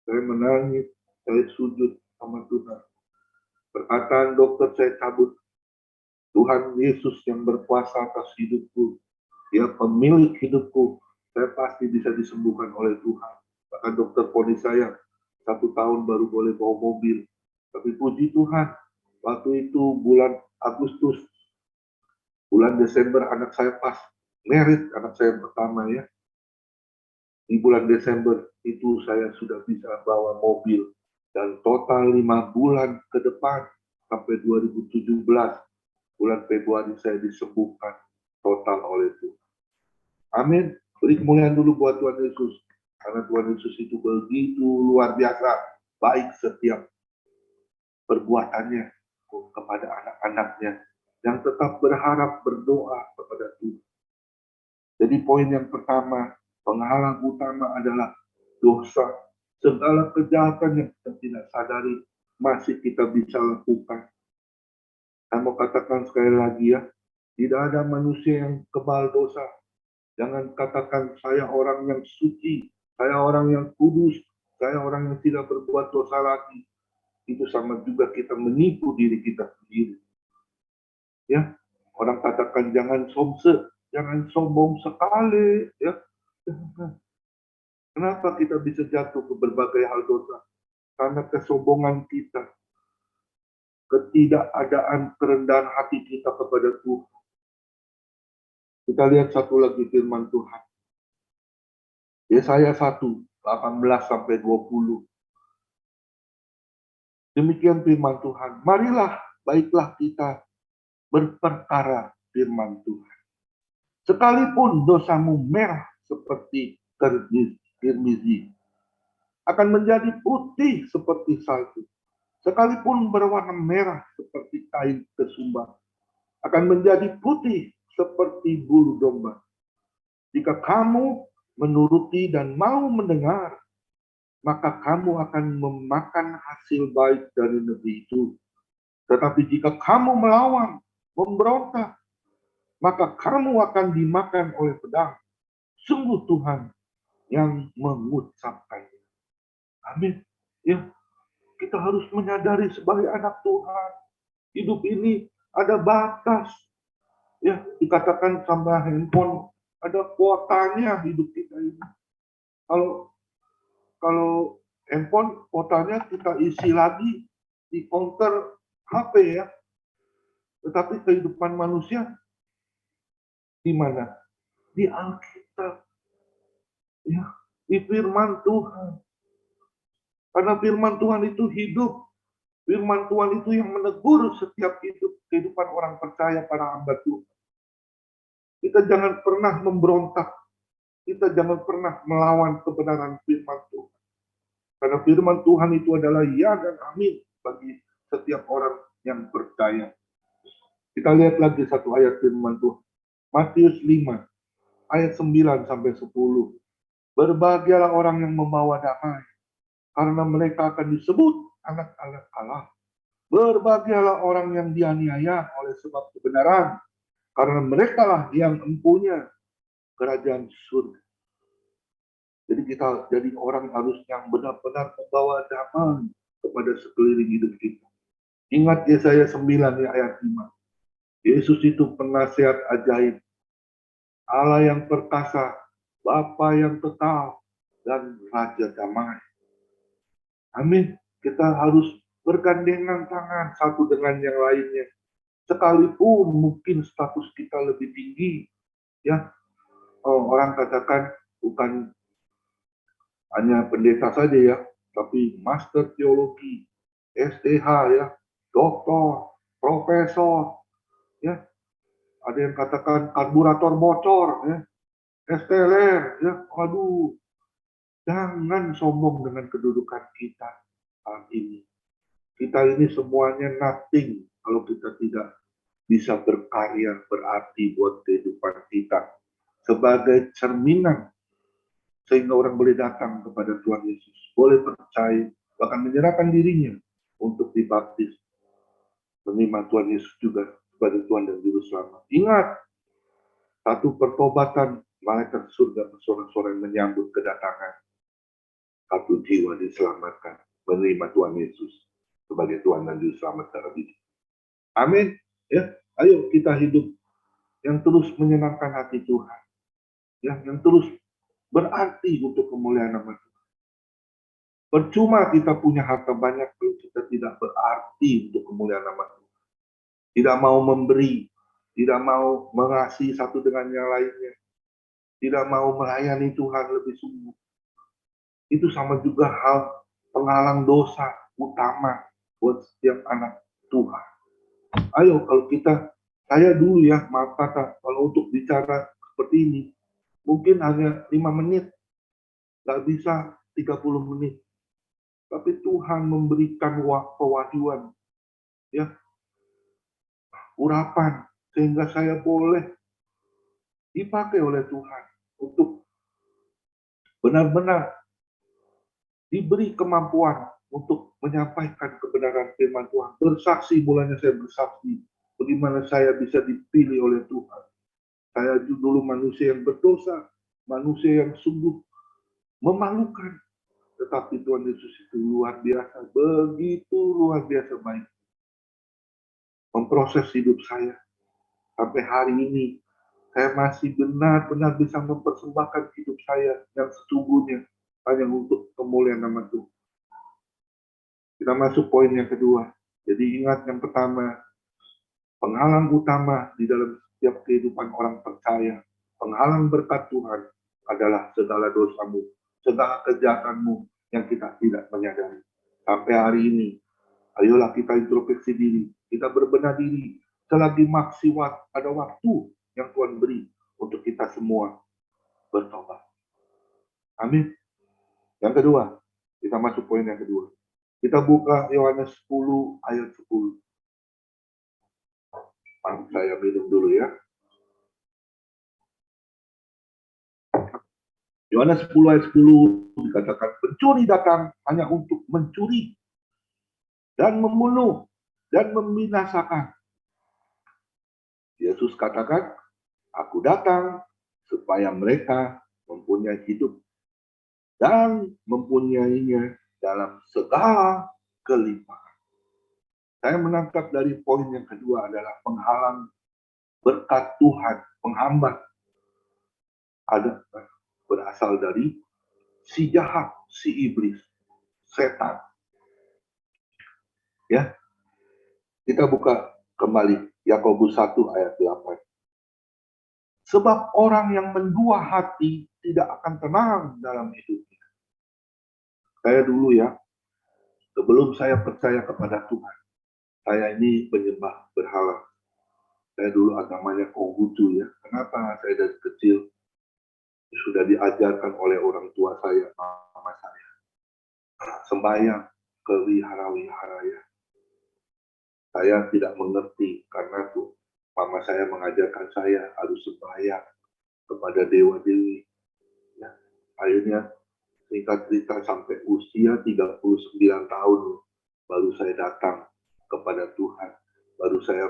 Saya menangis, saya sujud sama Tuhan. Perkataan dokter saya cabut. Tuhan Yesus yang berkuasa atas hidupku, Dia pemilik hidupku, saya pasti bisa disembuhkan oleh Tuhan. Bahkan dokter vonis saya 1 tahun baru boleh bawa mobil. Tapi puji Tuhan, waktu itu bulan Agustus, bulan Desember anak saya pas merit, anak saya pertama ya. Di bulan Desember itu saya sudah bisa bawa mobil. Dan total 5 bulan ke depan, sampai 2017, bulan Februari saya disembuhkan total oleh Tuhan. Amin. Beri kemuliaan dulu buat Tuhan Yesus. Karena Tuhan Yesus itu begitu luar biasa baik setiap perbuatannya kepada anak-anaknya yang tetap berharap berdoa kepada Tuhan. Jadi poin yang pertama, penghalang utama adalah dosa. Segala kejahatan yang kita tidak sadari masih kita bisa lakukan. Saya mau katakan sekali lagi ya, tidak ada manusia yang kebal dosa. Jangan katakan saya orang yang suci, saya orang yang kudus, saya orang yang tidak berbuat dosa lagi. Itu sama juga kita menipu diri kita sendiri. Ya, orang katakan jangan sombong sekali, ya. Kenapa kita bisa jatuh ke berbagai hal dosa? Karena kesombongan kita, ketidakadaan kerendahan hati kita kepada Tuhan. Kita lihat satu lagi firman Tuhan. Yesaya 1, 18 sampai 20. Demikian firman Tuhan. Marilah, baiklah kita berperkara firman Tuhan. Sekalipun dosamu merah seperti kirmizi, akan menjadi putih seperti salju. Sekalipun berwarna merah seperti kain kesumba, akan menjadi putih seperti bulu domba. Jika kamu menuruti dan mau mendengar, maka kamu akan memakan hasil baik dari negeri itu. Tetapi jika kamu melawan, memberontak, maka kamu akan dimakan oleh pedang. Sungguh Tuhan yang mengucapkannya. Amin. Ya, kita harus menyadari sebagai anak Tuhan, hidup ini ada batas. Ya, dikatakan sama handphone, ada kuotanya hidup kita ini. Kalau handphone kuotanya kita isi lagi di counter HP ya. Tetapi kehidupan manusia di mana? Di Alkitab. Ya, di firman Tuhan. Karena firman Tuhan itu hidup. Firman Tuhan itu yang menegur setiap kehidupan orang percaya, para hamba Tuhan. Kita jangan pernah memberontak. Kita jangan pernah melawan kebenaran firman Tuhan. Karena firman Tuhan itu adalah ya dan amin bagi setiap orang yang percaya. Kita lihat lagi satu ayat firman Tuhan. Matius 5, ayat 9 sampai 10. Berbahagialah orang yang membawa damai, karena mereka akan disebut anak-anak Allah. Berbahagialah orang yang dianiaya oleh sebab kebenaran, karena merekalah yang empunya kerajaan surga. Jadi kita jadi orang harus yang benar-benar membawa damai kepada sekeliling hidup kita. Ingat Yesaya 9 ayat 5. Yesus itu penasihat ajaib, Allah yang perkasa, Bapa yang kekal, dan Raja damai. Amin. Kita harus bergandengan tangan satu dengan yang lainnya. Sekalipun mungkin status kita lebih tinggi, ya, orang katakan bukan hanya pendeta saja ya, tapi master teologi, STH ya, doktor, profesor, ya, ada yang katakan karburator bocor, ya, esteler, ya, aduh, jangan sombong dengan kedudukan kita saat ini. Kita ini semuanya nothing kalau kita tidak bisa berkarya berarti buat kehidupan kita sebagai cerminan sehingga orang boleh datang kepada Tuhan Yesus, boleh percaya, bahkan menyerahkan dirinya untuk dibaptis, menerima Tuhan Yesus juga sebagai Tuhan dan Juru Selamat. Ingat, satu pertobatan, malaikat surga bersorak-sorai menyambut kedatangan satu jiwa diselamatkan, menerima Tuhan Yesus sebagai Tuhan dan Juru Selamat dalam hidup. Amin. Ya, ayo kita hidup yang terus menyenangkan hati Tuhan, ya, yang terus berarti untuk kemuliaan nama Tuhan. Percuma kita punya harta banyak kalau kita tidak berarti untuk kemuliaan nama Tuhan. Tidak mau memberi, tidak mau mengasihi satu dengan yang lainnya, tidak mau melayani Tuhan lebih sungguh. Itu sama juga hal penghalang dosa utama buat setiap anak Tuhan. Ayo kalau saya dulu ya, maaf kata, kalau untuk bicara seperti ini, mungkin hanya 5 menit, nggak bisa 30 menit. Tapi Tuhan memberikan pewahyuan, ya, urapan, sehingga saya boleh dipakai oleh Tuhan untuk benar-benar diberi kemampuan untuk menyampaikan kebenaran firman Tuhan. Bersaksi, mulanya saya bersaksi, bagaimana saya bisa dipilih oleh Tuhan. Saya dulu manusia yang berdosa, manusia yang sungguh memalukan. Tetapi Tuhan Yesus itu luar biasa, begitu luar biasa baik. Memproses hidup saya. Sampai hari ini, saya masih benar-benar bisa mempersembahkan hidup saya yang sesungguhnya hanya untuk kemuliaan nama Tuhan. Kita masuk poin yang kedua. Jadi ingat yang pertama, penghalang utama di dalam setiap kehidupan orang percaya, penghalang berkat Tuhan adalah segala dosamu, segala kejahatanmu yang kita tidak menyadari. Sampai hari ini, ayolah kita introspeksi diri, kita berbenah diri, selagi masih ada waktu yang Tuhan beri untuk kita semua bertobat. Amin. Yang kedua, kita masuk poin yang kedua. Kita buka Yohanes 10 ayat 10. Saya minum dulu ya. Yohanes 10 ayat 10 dikatakan, pencuri datang hanya untuk mencuri dan membunuh dan membinasakan. Yesus katakan, aku datang supaya mereka mempunyai hidup dan mempunyainya dalam segala kelimpahan. Saya menangkap dari poin yang kedua adalah penghalang berkat Tuhan, penghambat ada berasal dari si jahat, si iblis, setan. Ya, kita buka kembali Yakobus 1 ayat 8. Sebab orang yang mendua hati tidak akan tenang dalam hidupnya. Saya dulu ya, sebelum saya percaya kepada Tuhan, saya ini penyembah berhala. Saya dulu agamanya Konghucu ya. Kenapa? Saya dari kecil sudah diajarkan oleh orang tua saya, mama saya, sembahyang ke wihara-wihara ya. Saya tidak mengerti karena tuh mama saya mengajarkan saya harus sembahyang kepada dewa-dewi. Ya. Akhirnya singkat cerita sampai usia 39 tahun baru saya datang kepada Tuhan. Baru saya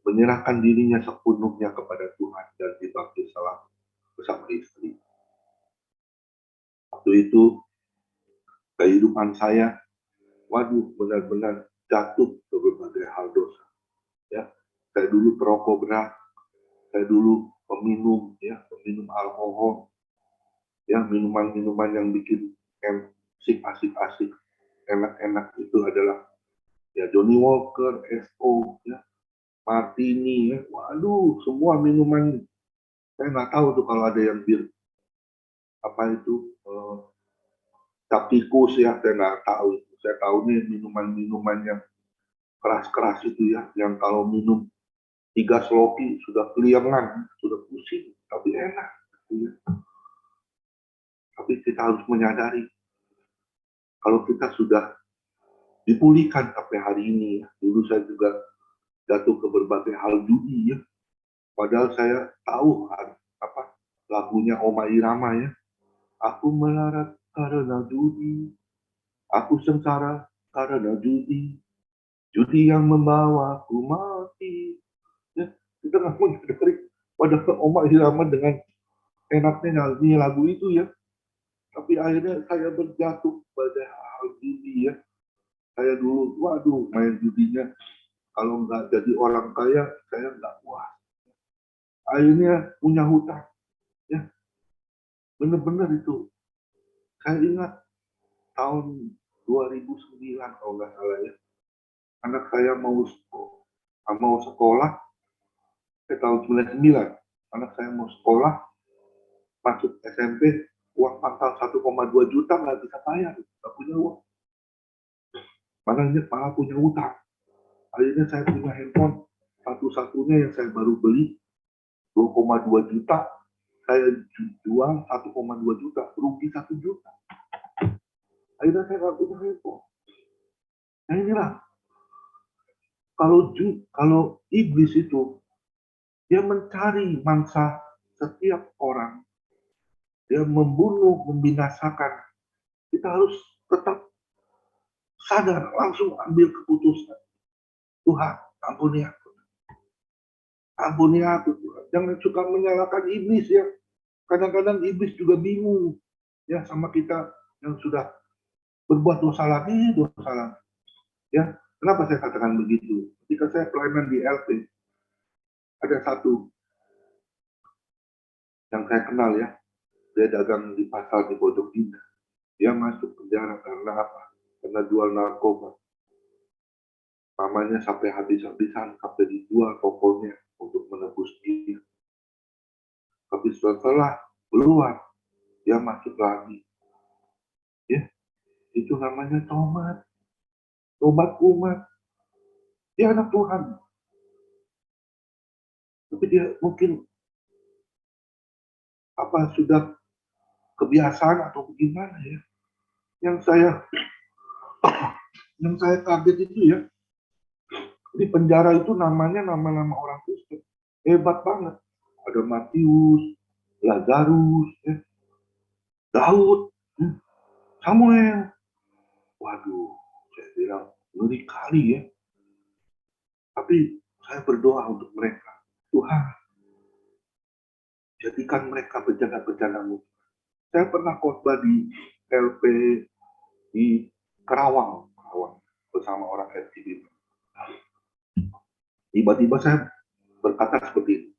menyerahkan dirinya sepenuhnya kepada Tuhan dan dibaptis bersama istri. Waktu itu kehidupan saya, waduh, benar-benar jatuh ke berbagai hal dosa. Ya, saya dulu perokok berat, saya dulu peminum alkohol, ya, minuman-minuman yang bikin asik-asik. enak-enak itu adalah ya Johnny Walker, SO, ya, Martini, ya. Waduh, semua minuman. Saya nggak tahu tuh kalau ada yang bir apa itu cap tikus ya, saya nggak tahu. Saya tahu nih minuman-minuman yang keras-keras itu ya, yang kalau minum 3 sloki sudah keliangan, sudah pusing, tapi enak. Gitu ya. Tapi kita harus menyadari kalau kita sudah dipulihkan sampai hari ini, ya. Dulu saya juga jatuh ke berbagai hal judi ya. Padahal saya tahu apa lagunya Oma Irama ya. Aku melarat karena judi, aku sengsara karena judi, judi yang membawaku mati. Ya, kita nggak mau dengerin. Padahal Oma Irama dengan enaknya nyanyi lagu itu ya. Tapi akhirnya saya berjatuh pada hal judi ya. Saya dulu, waduh, main judinya. Kalau nggak jadi orang kaya, saya nggak puas. Akhirnya punya hutang. Ya, benar-benar itu. Saya ingat tahun 2009 kalau nggak salah ya. Anak saya mau sekolah, tahun 99. Anak saya mau sekolah, masuk SMP, uang pangkal 1,2 juta nggak bisa bayar, nggak punya uang. Malah punya utang. Akhirnya saya punya handphone satu-satunya yang saya baru beli 2,2 juta, saya jual 1,2 juta, rugi 1 juta. Akhirnya saya nggak punya handphone. Nah inilah, kalau iblis itu, dia mencari mangsa setiap orang, dia membunuh, membinasakan. Kita harus tetap sadar, langsung ambil keputusan. Tuhan, ampuni aku. Ampuni aku, Tuhan. Jangan suka menyalahkan iblis ya. Kadang-kadang iblis juga bingung ya sama kita yang sudah berbuat dosa lagi, dosa lagi. Ya, kenapa saya katakan begitu? Ketika saya pelayanan di LP, ada satu yang saya kenal ya, dia dagang di pasar di Pojok Indah. Dia masuk penjara karena apa? Karena jual narkoba. Namanya sampai habis-habisan, sampai dijual tokonya untuk menebus dia. Tapi setelah keluar, dia masuk lagi. Ya, itu namanya tobat. Tobat umat. Dia anak Tuhan. Tapi dia mungkin sudah kebiasaan atau bagaimana ya. Yang saya kaget itu ya, di penjara itu namanya nama-nama orang Kristen. Hebat banget. Ada Matius, Lazarus, Daud, Samuel. Waduh, saya bilang ngeri kali ya. Tapi saya berdoa untuk mereka. Tuhan, jadikan mereka berjana-berjanamu. Saya pernah khotbah di LP di Kerawang bersama orang FCB. Tiba-tiba saya berkata seperti itu.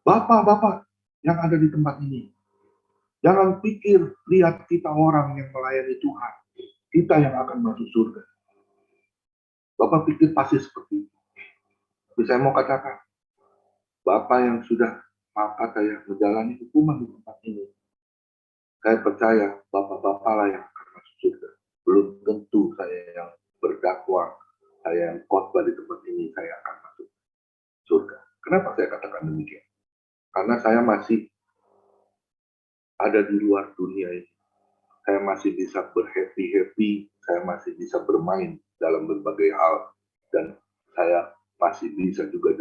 Bapak-bapak yang ada di tempat ini, jangan pikir lihat kita orang yang melayani Tuhan, kita yang akan masuk surga. Bapak pikir pasti seperti itu. Tapi saya mau katakan, Bapak yang sudah saya menjalani hukuman di tempat ini, saya percaya Bapak-bapak lah yang akan masuk surga. Belum tentu saya yang berdakwah, saya yang khotbah di tempat ini, saya akan masuk surga. Kenapa saya katakan demikian? Karena saya masih ada di luar dunia ini. Saya masih bisa berhappy-happy, saya masih bisa bermain dalam berbagai hal, dan saya masih bisa juga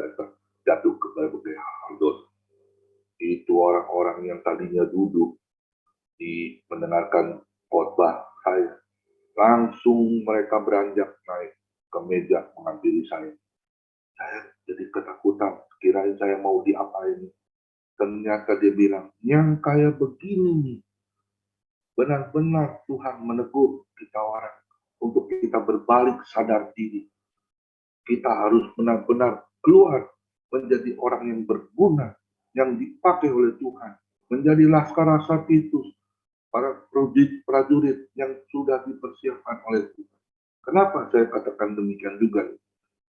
jatuh ke berbagai hal dosa. Itu orang-orang yang tadinya duduk di mendengarkan khotbah saya, langsung mereka beranjak naik ke meja menghampiri saya. Saya jadi ketakutan, kirain saya mau diapain. Ternyata dia bilang, yang kayak begini nih, benar-benar Tuhan menegur kita orang untuk kita berbalik sadar diri. Kita harus benar-benar keluar menjadi orang yang berguna, yang dipakai oleh Tuhan, menjadi laskar Titus, para prajurit yang sudah dipersiapkan oleh Tuhan. Kenapa saya katakan demikian juga?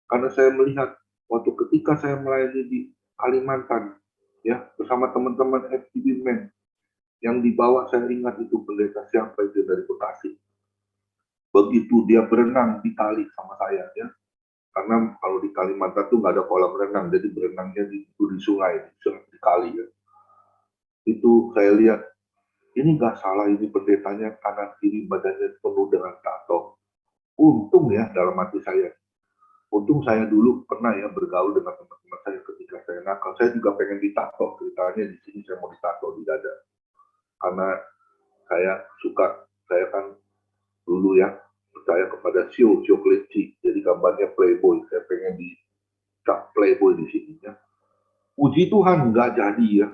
Karena saya melihat waktu ketika saya melayani di Kalimantan, ya bersama teman-teman FTB Men, yang dibawa saya ingat itu pendeta siapa itu dari Bekasi. Begitu dia berenang di kali sama saya, ya. Karena kalau di Kalimantan tuh nggak ada kolam renang, jadi berenangnya di sungai, di kali, ya. Itu saya lihat, ini nggak salah, ini pendetanya kanan kiri badannya penuh dengan tato. Untung ya dalam hati saya. Untung saya dulu pernah ya bergaul dengan teman-teman saya ketika saya nakal. Saya juga pengen ditato. Ceritanya di sini saya mau ditato di dada. Karena saya suka, saya kan dulu ya percaya kepada sio kelinci. Jadi gambarnya playboy. Saya pengen dicap playboy di sini ya. Puji Tuhan nggak jadi ya.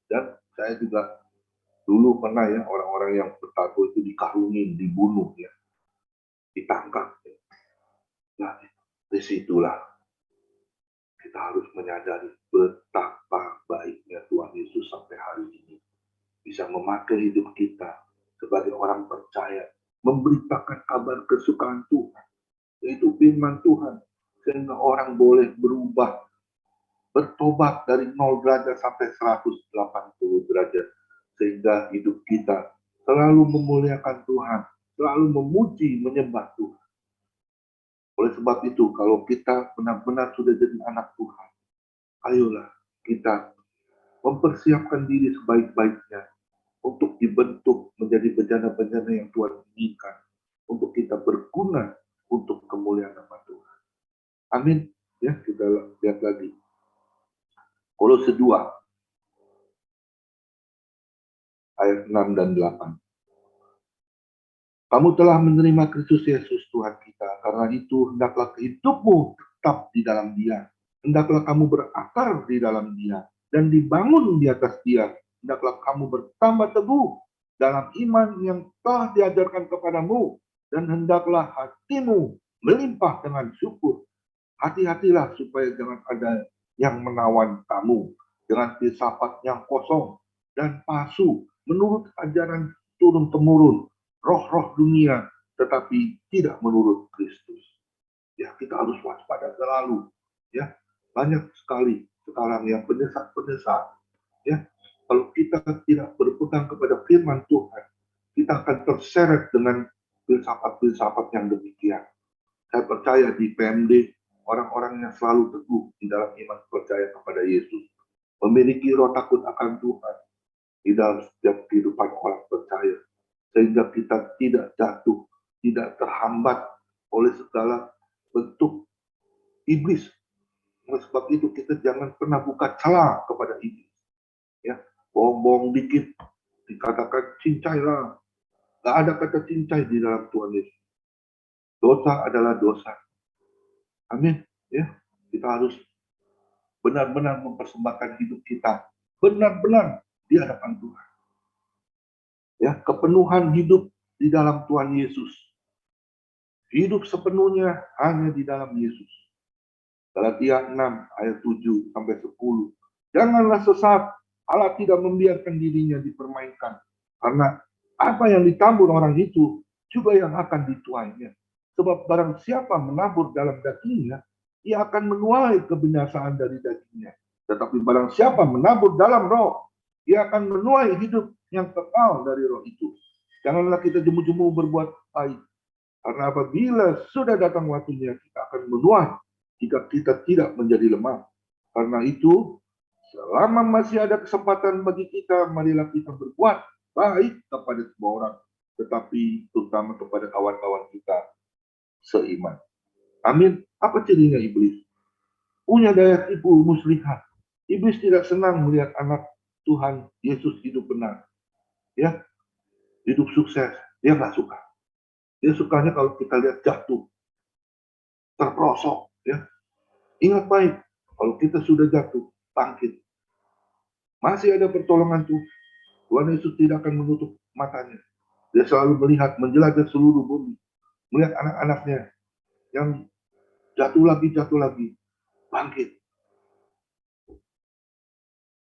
Dan saya juga dulu pernah ya orang-orang yang bertato itu dikarungin, dibunuh ya, ditangkap. Nah, disitulah kita harus menyadari betapa baiknya Tuhan Yesus sampai hari ini bisa memakai hidup kita sebagai orang percaya, memberitakan kabar kesukaan Tuhan, yaitu firman Tuhan, sehingga orang boleh berubah, bertobat dari 0 derajat sampai 180 derajat, sehingga hidup kita selalu memuliakan Tuhan, selalu memuji, menyembah Tuhan. Oleh sebab itu, kalau kita benar-benar sudah jadi anak Tuhan, ayolah kita mempersiapkan diri sebaik-baiknya untuk dibentuk menjadi bejana-bejana yang Tuhan inginkan, untuk kita berguna untuk kemuliaan nama Tuhan. Amin. Ya, kita lihat lagi. Kolose 2 ayat 6 dan 8. Kamu telah menerima Kristus Yesus Tuhan kita, karena itu hendaklah hidupmu tetap di dalam Dia. Hendaklah kamu berakar di dalam Dia dan dibangun di atas Dia. Hendaklah kamu bertambah teguh dalam iman yang telah diajarkan kepadamu, dan hendaklah hatimu melimpah dengan syukur. Hati-hatilah supaya jangan ada yang menawan kamu dengan filsafat yang kosong dan palsu menurut ajaran turun-temurun, roh-roh dunia, tetapi tidak menurut Kristus. Ya, kita harus waspada selalu. Ya, banyak sekali sekarang yang penyesat-penyesat. Ya, kalau kita tidak berpegang kepada firman Tuhan, kita akan terseret dengan filsafat-filsafat yang demikian. Saya percaya di PMD, orang-orang yang selalu teguh di dalam iman percaya kepada Yesus, memiliki roh takut akan Tuhan di dalam setiap kehidupan orang percaya, sehingga kita tidak jatuh, tidak terhambat oleh segala bentuk iblis. Oleh sebab itu kita jangan pernah buka celah kepada iblis. Ya, bohong-bohong dikit dikatakan cincailah. Gak ada kata cincai di dalam Tuhan Yesus. Dosa adalah dosa. Amin. Ya, kita harus benar-benar mempersembahkan hidup kita benar-benar di hadapan Tuhan. Ya, kepenuhan hidup di dalam Tuhan Yesus. Hidup sepenuhnya hanya di dalam Yesus. Galatia 6 ayat 7 sampai 10. Janganlah sesat, Allah tidak membiarkan dirinya dipermainkan. Karena apa yang ditabur orang itu juga yang akan dituainya. Sebab barang siapa menabur dalam dagingnya, ia akan menuai kebinasaan dari dagingnya. Tetapi barang siapa menabur dalam roh, ia akan menuai hidup yang kekal dari roh itu. Janganlah kita jemu-jemu berbuat baik. Karena apabila sudah datang waktunya, kita akan menuai jika kita tidak menjadi lemah. Karena itu, selama masih ada kesempatan bagi kita, marilah kita berbuat baik kepada semua orang, tetapi terutama kepada kawan-kawan kita seiman. Amin. Apa cirinya iblis? Punya daya tipu muslihat. Iblis tidak senang melihat anak Tuhan Yesus hidup benar. Ya, hidup sukses. Dia nggak suka. Dia sukanya kalau kita lihat jatuh, terperosok. Ya, ingat baik, kalau kita sudah jatuh, bangkit. Masih ada pertolongan Tuhan. Tuhan Yesus tidak akan menutup matanya. Dia selalu melihat, menjelajah seluruh bumi. Melihat anak-anaknya yang jatuh lagi, bangkit.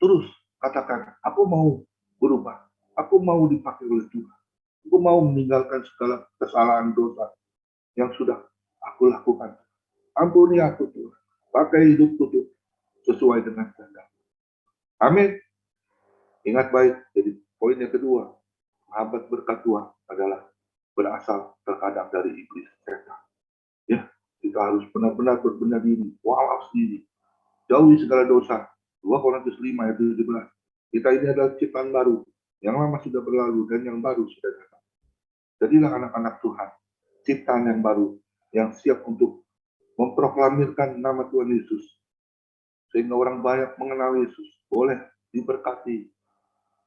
Terus katakan, aku mau berubah. Aku mau dipakai oleh Tuhan. Aku mau meninggalkan segala kesalahan dosa yang sudah aku lakukan. Ampuni aku Tuhan. Pakai hidupku Tuhan sesuai dengan kehendak. Amin. Ingat baik, jadi poin yang kedua, sahabat berkat Tuhan adalah berasal terkadang dari iblis setan. Ya, kita harus benar-benar berbenah diri, walau diri, jauhi segala dosa. 2 Korintus 5 ayat 17. Kita ini adalah ciptaan baru, yang lama sudah berlalu dan yang baru sudah datang. Jadilah anak-anak Tuhan, ciptaan yang baru, yang siap untuk memproklamirkan nama Tuhan Yesus, sehingga orang banyak mengenal Yesus, boleh diberkati,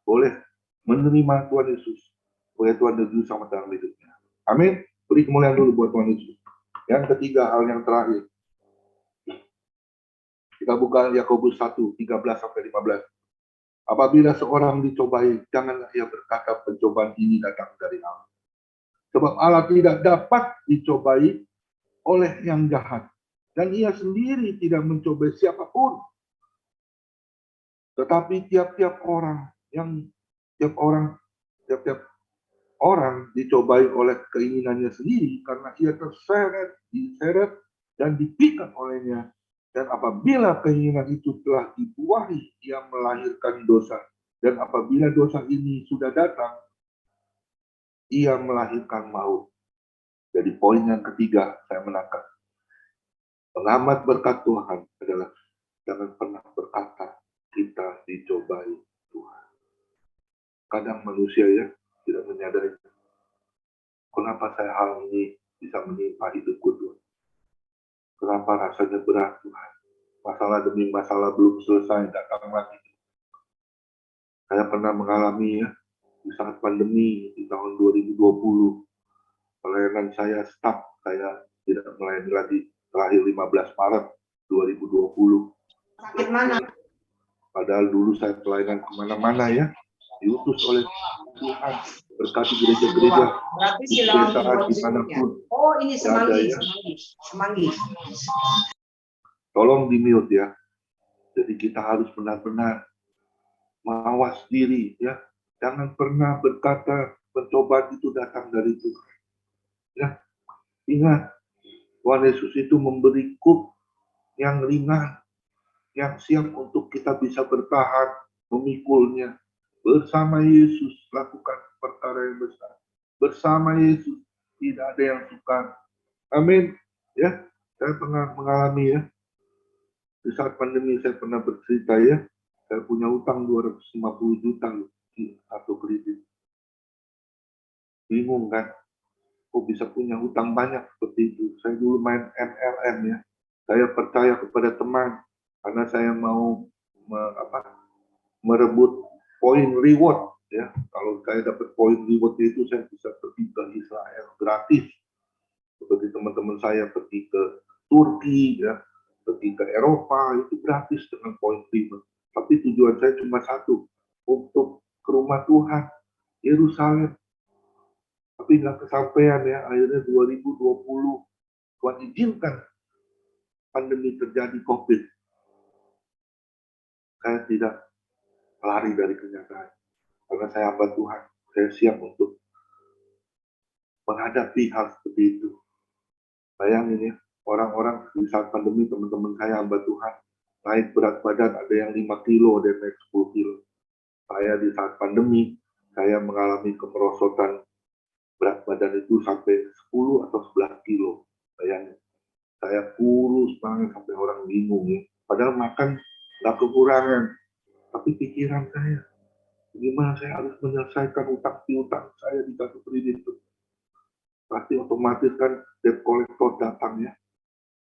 boleh menerima Tuhan Yesus, boleh Tuhan Yesus sama dalam hidupnya. Amin. Beri kemuliaan dulu buat Tuhan Yesus. Yang ketiga, hal yang terakhir. Kita buka Yakobus 1:13-15. Apabila seorang dicobai, janganlah ia berkata pencobaan ini datang dari Allah. Sebab Allah tidak dapat dicobai oleh yang jahat. Dan ia sendiri tidak mencobai siapapun. Tetapi tiap-tiap orang dicobai oleh keinginannya sendiri karena ia diseret dan dipikat olehnya. Dan apabila keinginan itu telah dibuahi, ia melahirkan dosa. Dan apabila dosa ini sudah datang, ia melahirkan maut. Jadi poin yang ketiga saya menangkap. Pengamat berkat Tuhan adalah jangan pernah berkata kita dicobai Tuhan. Kadang manusia ya tidak menyadari kenapa saya hal ini bisa menimpa hidupku Tuhan. Kenapa rasanya berat Tuhan. Masalah demi masalah belum selesai datang lagi. Saya pernah mengalami ya di saat pandemi di tahun 2020 pelayanan saya stuck, saya tidak melayani lagi terakhir 15 Maret 2020. Sakit mana? Padahal dulu saya pelayanan kemana-mana ya, diutus oleh Tuhan, berkati gereja-gereja, Berarti pedesaan dimanapun. Oh ini semanggi, ya. semanggi. Tolong di-mute ya. Jadi kita harus benar-benar mawas diri ya. Jangan pernah berkata pencobaan itu datang dari Tuhan. Ya, ingat Tuhan Yesus itu memberi kuk yang ringan, yang siap untuk kita bisa bertahan, memikulnya. Bersama Yesus lakukan perkara yang besar. Bersama Yesus tidak ada yang sukar. Amin. Ya, saya pernah mengalami ya. Di saat pandemi saya pernah bercerita ya. Saya punya utang 250 juta di satu kredit. Bingung kan? Kok bisa punya hutang banyak seperti itu? Saya dulu main MLM ya. Saya percaya kepada teman karena saya mau merebut poin reward ya. Kalau saya dapat poin reward itu saya bisa pergi ke Israel gratis. Seperti teman-teman saya pergi ke Turki ya, pergi ke Eropa itu gratis dengan poin reward. Tapi tujuan saya cuma satu, untuk ke rumah Tuhan, Yerusalem. Tapi nggak kesampaian ya, akhirnya 2020 Tuhan izinkan pandemi terjadi COVID. Saya tidak lari dari kenyataan. Karena saya hamba Tuhan, saya siap untuk menghadapi hal seperti itu. Bayangin ya, orang-orang di saat pandemi, teman-teman saya hamba Tuhan, naik berat badan, ada yang 5 kilo, ada yang naik 10 kilo. Saya di saat pandemi, saya mengalami kemerosotan berat badan itu sampai 10 atau 11 kilo. Bayangin, saya kurus banget sampai orang bingung ya. Padahal makan nggak kekurangan, tapi pikiran saya, gimana saya harus menyelesaikan utang piutang saya di kartu kredit itu. Pasti otomatis kan debt collector datang ya.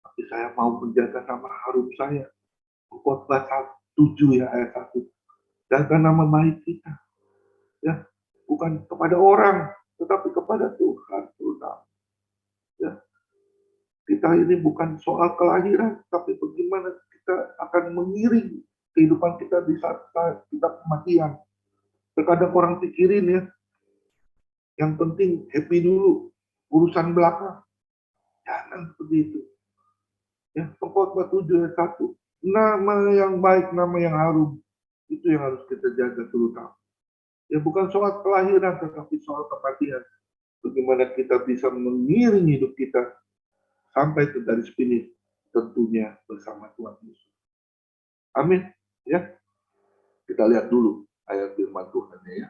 Tapi saya mau menjaga nama harum saya. Khotbah 7 ya ayat 1. Jaga nama baik kita. Ya, bukan kepada orang, tetapi kepada Tuhan. Ya. Kita ini bukan soal kelahiran, tapi bagaimana kita akan mengiring kehidupan kita di saat kita kematian. Terkadang orang pikirin ya, yang penting happy dulu, urusan belakang. Jangan seperti itu. Ya, Khotbah 7 ayat 1. Nama yang baik, nama yang harum, itu yang harus kita jaga terutama. Ya bukan soal kelahiran, tetapi soal kematian. Bagaimana kita bisa mengiring hidup kita sampai ke garis finish, tentunya bersama Tuhan Yesus. Amin. Ya, kita lihat dulu ayat firman Tuhan ya.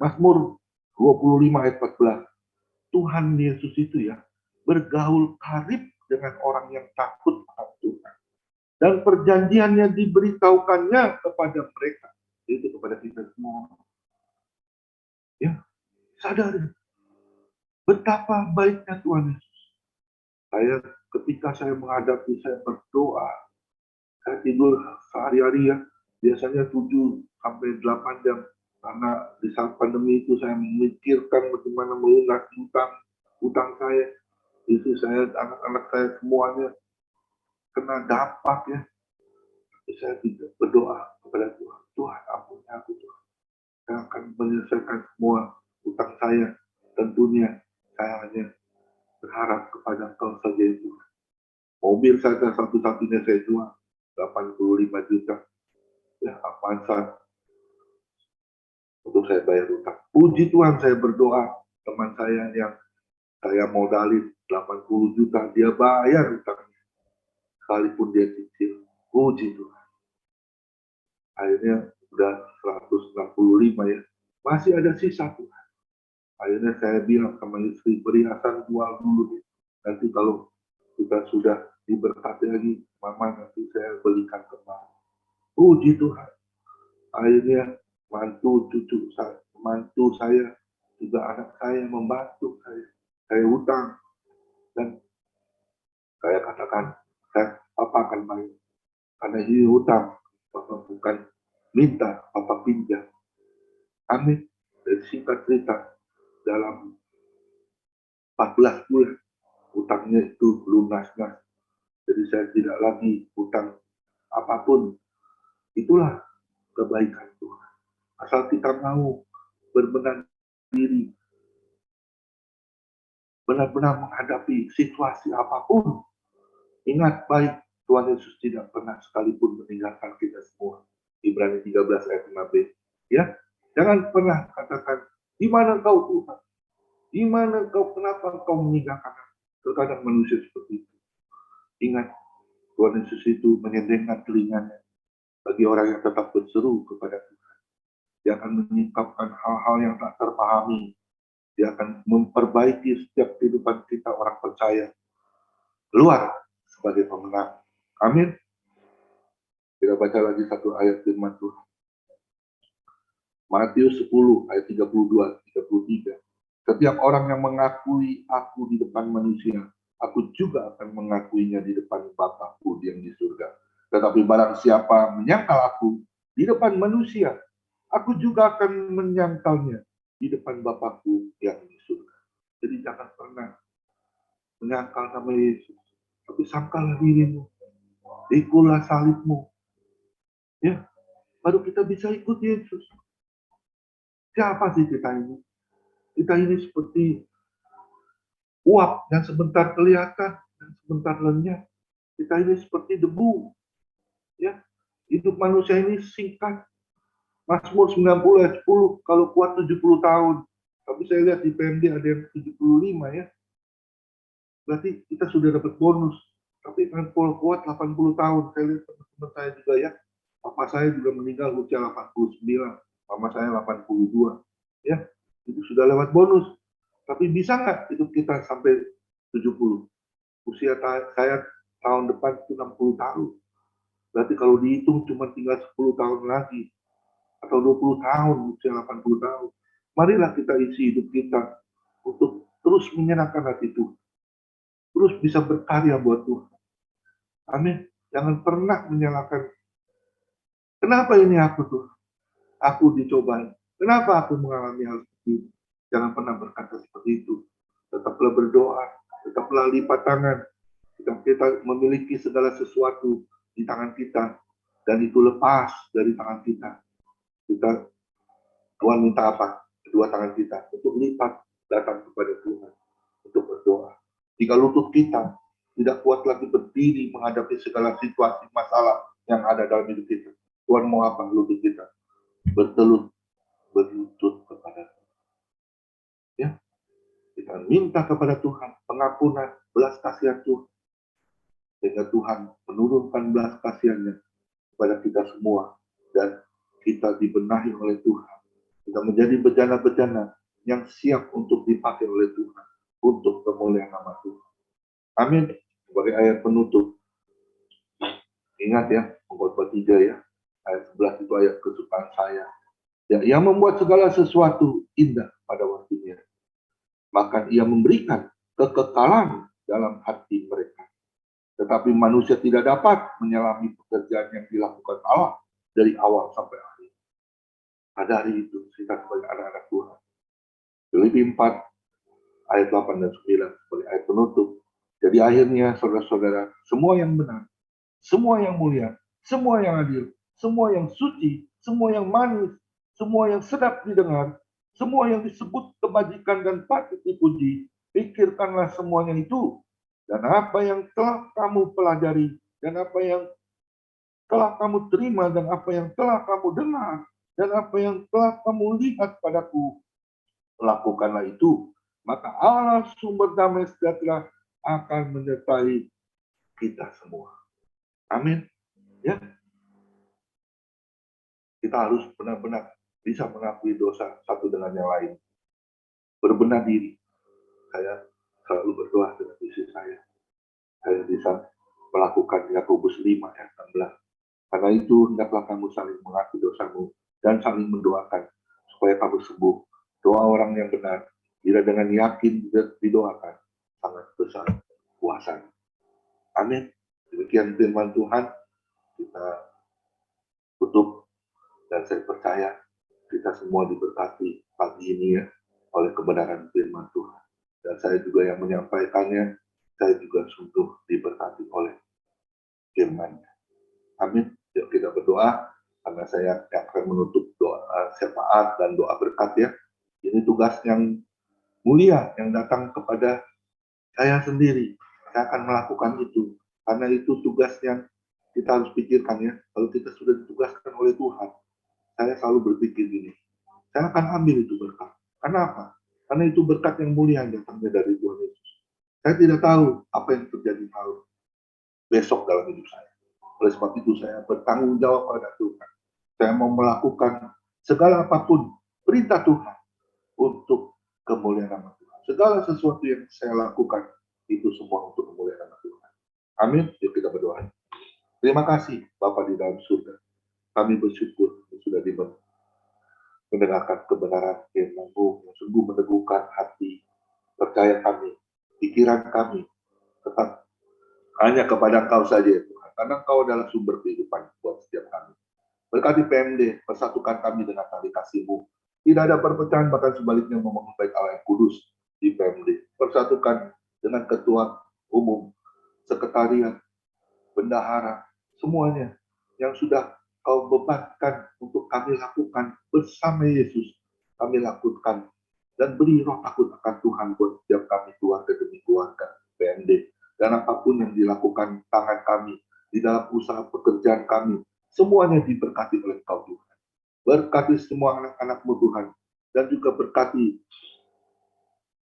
Mazmur 25 ayat 14. Tuhan Yesus itu ya bergaul karib dengan orang yang takut akan Tuhan. Dan perjanjiannya diberitahukannya kepada mereka. Itu kepada kita semua. Ya, sadari betapa baiknya Tuhan Yesus. Ketika saya menghadapi, saya berdoa, saya tidur sehari-hari ya, biasanya 7 sampai 8 jam. Karena di saat pandemi itu saya memikirkan bagaimana melunasi utang saya, istri saya, anak-anak saya semuanya kena dampak ya. Tapi saya tidak berdoa kepada Tuhan, Tuhan ampuni aku Tuhan. Saya akan menyelesaikan semua utang saya. Tentunya saya hanya berharap kepada Engkau saja itu. Mobil saya satu-satunya saya jual 85 juta. Ya, Avanza untuk saya bayar utang. Puji Tuhan, saya berdoa, teman saya yang saya modalin 80 juta, dia bayar utangnya. Sekalipun dia cicil. Puji Tuhan. Akhirnya udah 165 ya. Masih ada sisa Tuhan. Akhirnya saya bilang sama istri, perhiasan jual dulu. Nanti kalau kita sudah diberkati lagi, mama nanti saya belikan kembali. Puji Tuhan. Akhirnya mantu saya, juga anak saya membantu saya. Saya hutang. Dan saya katakan, Papa akan bayar. Karena ini hutang, Papa bukan minta, Papa pinjam. Amin. Dan singkat cerita, dalam 14 bulan, hutangnya itu lunas. Jadi saya tidak lagi hutang apapun. Itulah kebaikan Tuhan. Asal kita mau berbenah diri, benar-benar menghadapi situasi apapun. Ingat baik, Tuhan Yesus tidak pernah sekalipun meninggalkan kita semua. Ibrani 13 ayat 5b. Ya, jangan pernah katakan, di mana engkau Tuhan? Di mana engkau, kenapa engkau meninggalkan aku? Terkadang manusia seperti itu. Ingat, Tuhan Yesus itu menyendengkan telinganya bagi orang yang tetap berseru kepada Tuhan. Dia akan menyingkapkan hal-hal yang tak terpahami. Dia akan memperbaiki setiap kehidupan kita orang percaya. Keluar sebagai pemenang. Amin. Kita baca lagi satu ayat firman Tuhan. Matius 10 ayat 32-33. Setiap orang yang mengakui aku di depan manusia, aku juga akan mengakuinya di depan Bapa-Ku yang di surga. Tetapi barang siapa menyangkal aku di depan manusia, aku juga akan menyangkalnya di depan Bapa-Ku yang di surga. Jadi jangan pernah menyangkal sama Yesus, tapi sangkallah dirimu, ikulah salibmu. Ya, baru kita bisa ikut Yesus. Siapa sih kita ini? Kita ini seperti uap yang sebentar kelihatan dan sebentar lenyap. Kita ini seperti debu. Ya, hidup manusia ini singkat. Mazmur 90 ayat 10, kalau kuat 70 tahun. Tapi saya lihat di PMD ada yang 75 ya. Berarti kita sudah dapat bonus. Tapi kan kuat 80 tahun. Saya lihat teman-teman saya juga ya. Papa saya juga meninggal usia 89. Mama saya 82. Ya, itu sudah lewat bonus. Tapi bisa nggak hidup kita sampai 70? Usia saya tahun depan itu 60 tahun. Berarti kalau dihitung cuma tinggal 10 tahun lagi. Atau 20 tahun, usia 80 tahun. Marilah kita isi hidup kita untuk terus menyenangkan hati Tuhan. Terus bisa berkarya buat Tuhan. Amin. Jangan pernah menyalahkan. Kenapa ini aku tuh? Aku dicobai. Kenapa aku mengalami hal seperti itu? Jangan pernah berkata seperti itu. Tetaplah berdoa. Tetaplah lipat tangan. Kita memiliki segala sesuatu di tangan kita. Dan itu lepas dari tangan kita. Tuhan minta apa? Kedua tangan kita. Untuk lipat datang kepada Tuhan. Untuk berdoa. Jika lutut kita tidak kuat lagi berdiri menghadapi segala situasi masalah yang ada dalam hidup kita. Tuhan mau apa lutut kita? Bertelut berlutut kepada Tuhan. Ya, kita minta kepada Tuhan pengampunan, belas kasihan Tuhan. Sehingga Tuhan menurunkan belas kasihannya kepada kita semua. Dan kita dibenahi oleh Tuhan. Kita menjadi bejana-bejana yang siap untuk dipakai oleh Tuhan. Untuk kemuliaan nama Tuhan. Amin. Sebagai ayat penutup. Ingat ya, Pengkhotbah 3 ya. Ayat 11 itu ayat kesukaan saya. Ya, yang membuat segala sesuatu indah pada waktunya. Bahkan ia memberikan kekekalan dalam hati mereka. Tetapi manusia tidak dapat menyelami pekerjaan yang dilakukan Allah dari awal sampai akhir. Pada hari itu, kita sebagai anak-anak Tuhan. Filipi 4, ayat 8 dan 9, sebagai ayat penutup. Jadi akhirnya, saudara-saudara, semua yang benar, semua yang mulia, semua yang adil, semua yang suci, semua yang manis, semua yang sedap didengar, semua yang disebut kebajikan dan patut dipuji, pikirkanlah semuanya itu. Dan apa yang telah kamu pelajari, dan apa yang telah kamu terima, dan apa yang telah kamu dengar, dan apa yang telah kamu lihat padaku, lakukanlah itu. Maka Allah sumber damai sejahtera akan menyertai kita semua. Amin. Ya, kita harus benar-benar bisa mengakui dosa satu dengan yang lain. Berbenah diri. Saya selalu berdoa dengan istri saya. Saya bisa melakukan Yakobus 5 ayat 16. Karena itu, hendaklah kamu saling mengakui dosamu dan saling mendoakan supaya kamu sembuh. Doa orang yang benar, bila dengan yakin didoakan, sangat besar kuasanya. Amin. Demikian firman Tuhan. Kita tutup. Dan saya percaya kita semua diberkati pagi ini ya oleh kebenaran firman Tuhan. Dan saya juga yang menyampaikannya, saya juga sungguh diberkati oleh firman-Nya. Amin. Yuk kita berdoa karena saya akan menutup doa syafaat dan doa berkat ya. Ini tugas yang mulia yang datang kepada saya sendiri. Saya akan melakukan itu karena itu tugas yang kita harus pikirkan ya. Kalau kita sudah ditugaskan oleh Tuhan, saya selalu berpikir gini, saya akan ambil itu berkat. Kenapa? Karena itu berkat yang mulia yang datangnya dari Tuhan Yesus. Saya tidak tahu apa yang terjadi besok dalam hidup saya. Oleh sebab itu saya bertanggung jawab pada Tuhan. Saya mau melakukan segala apapun perintah Tuhan untuk kemuliaan nama Tuhan. Segala sesuatu yang saya lakukan itu semua untuk kemuliaan nama Tuhan. Amin. Yuk kita berdoa. Terima kasih Bapa di dalam surga. Kami bersyukur sudah mendengarkan kebenaran firman-Mu yang sungguh meneguhkan hati, percaya kami, pikiran kami, tetap hanya kepada Engkau saja ya Tuhan. Karena Engkau adalah sumber kehidupan buat setiap kami. Berkati PMD, persatukan kami dengan tali kasih-Mu. Tidak ada perpecahan, bahkan sebaliknya membangun baik Allah yang kudus di PMD. Persatukan dengan ketua umum, sekretariat, bendahara, semuanya yang sudah Kau bebankan untuk kami lakukan bersama Yesus. Kami lakukan dan beri roh takut akan Tuhan buat setiap kami keluarga demi keluarga PMD. Dan apapun yang dilakukan tangan kami di dalam usaha pekerjaan kami, semuanya diberkati oleh Kau Tuhan. Berkati semua anak-anak-Mu Tuhan. Dan juga berkati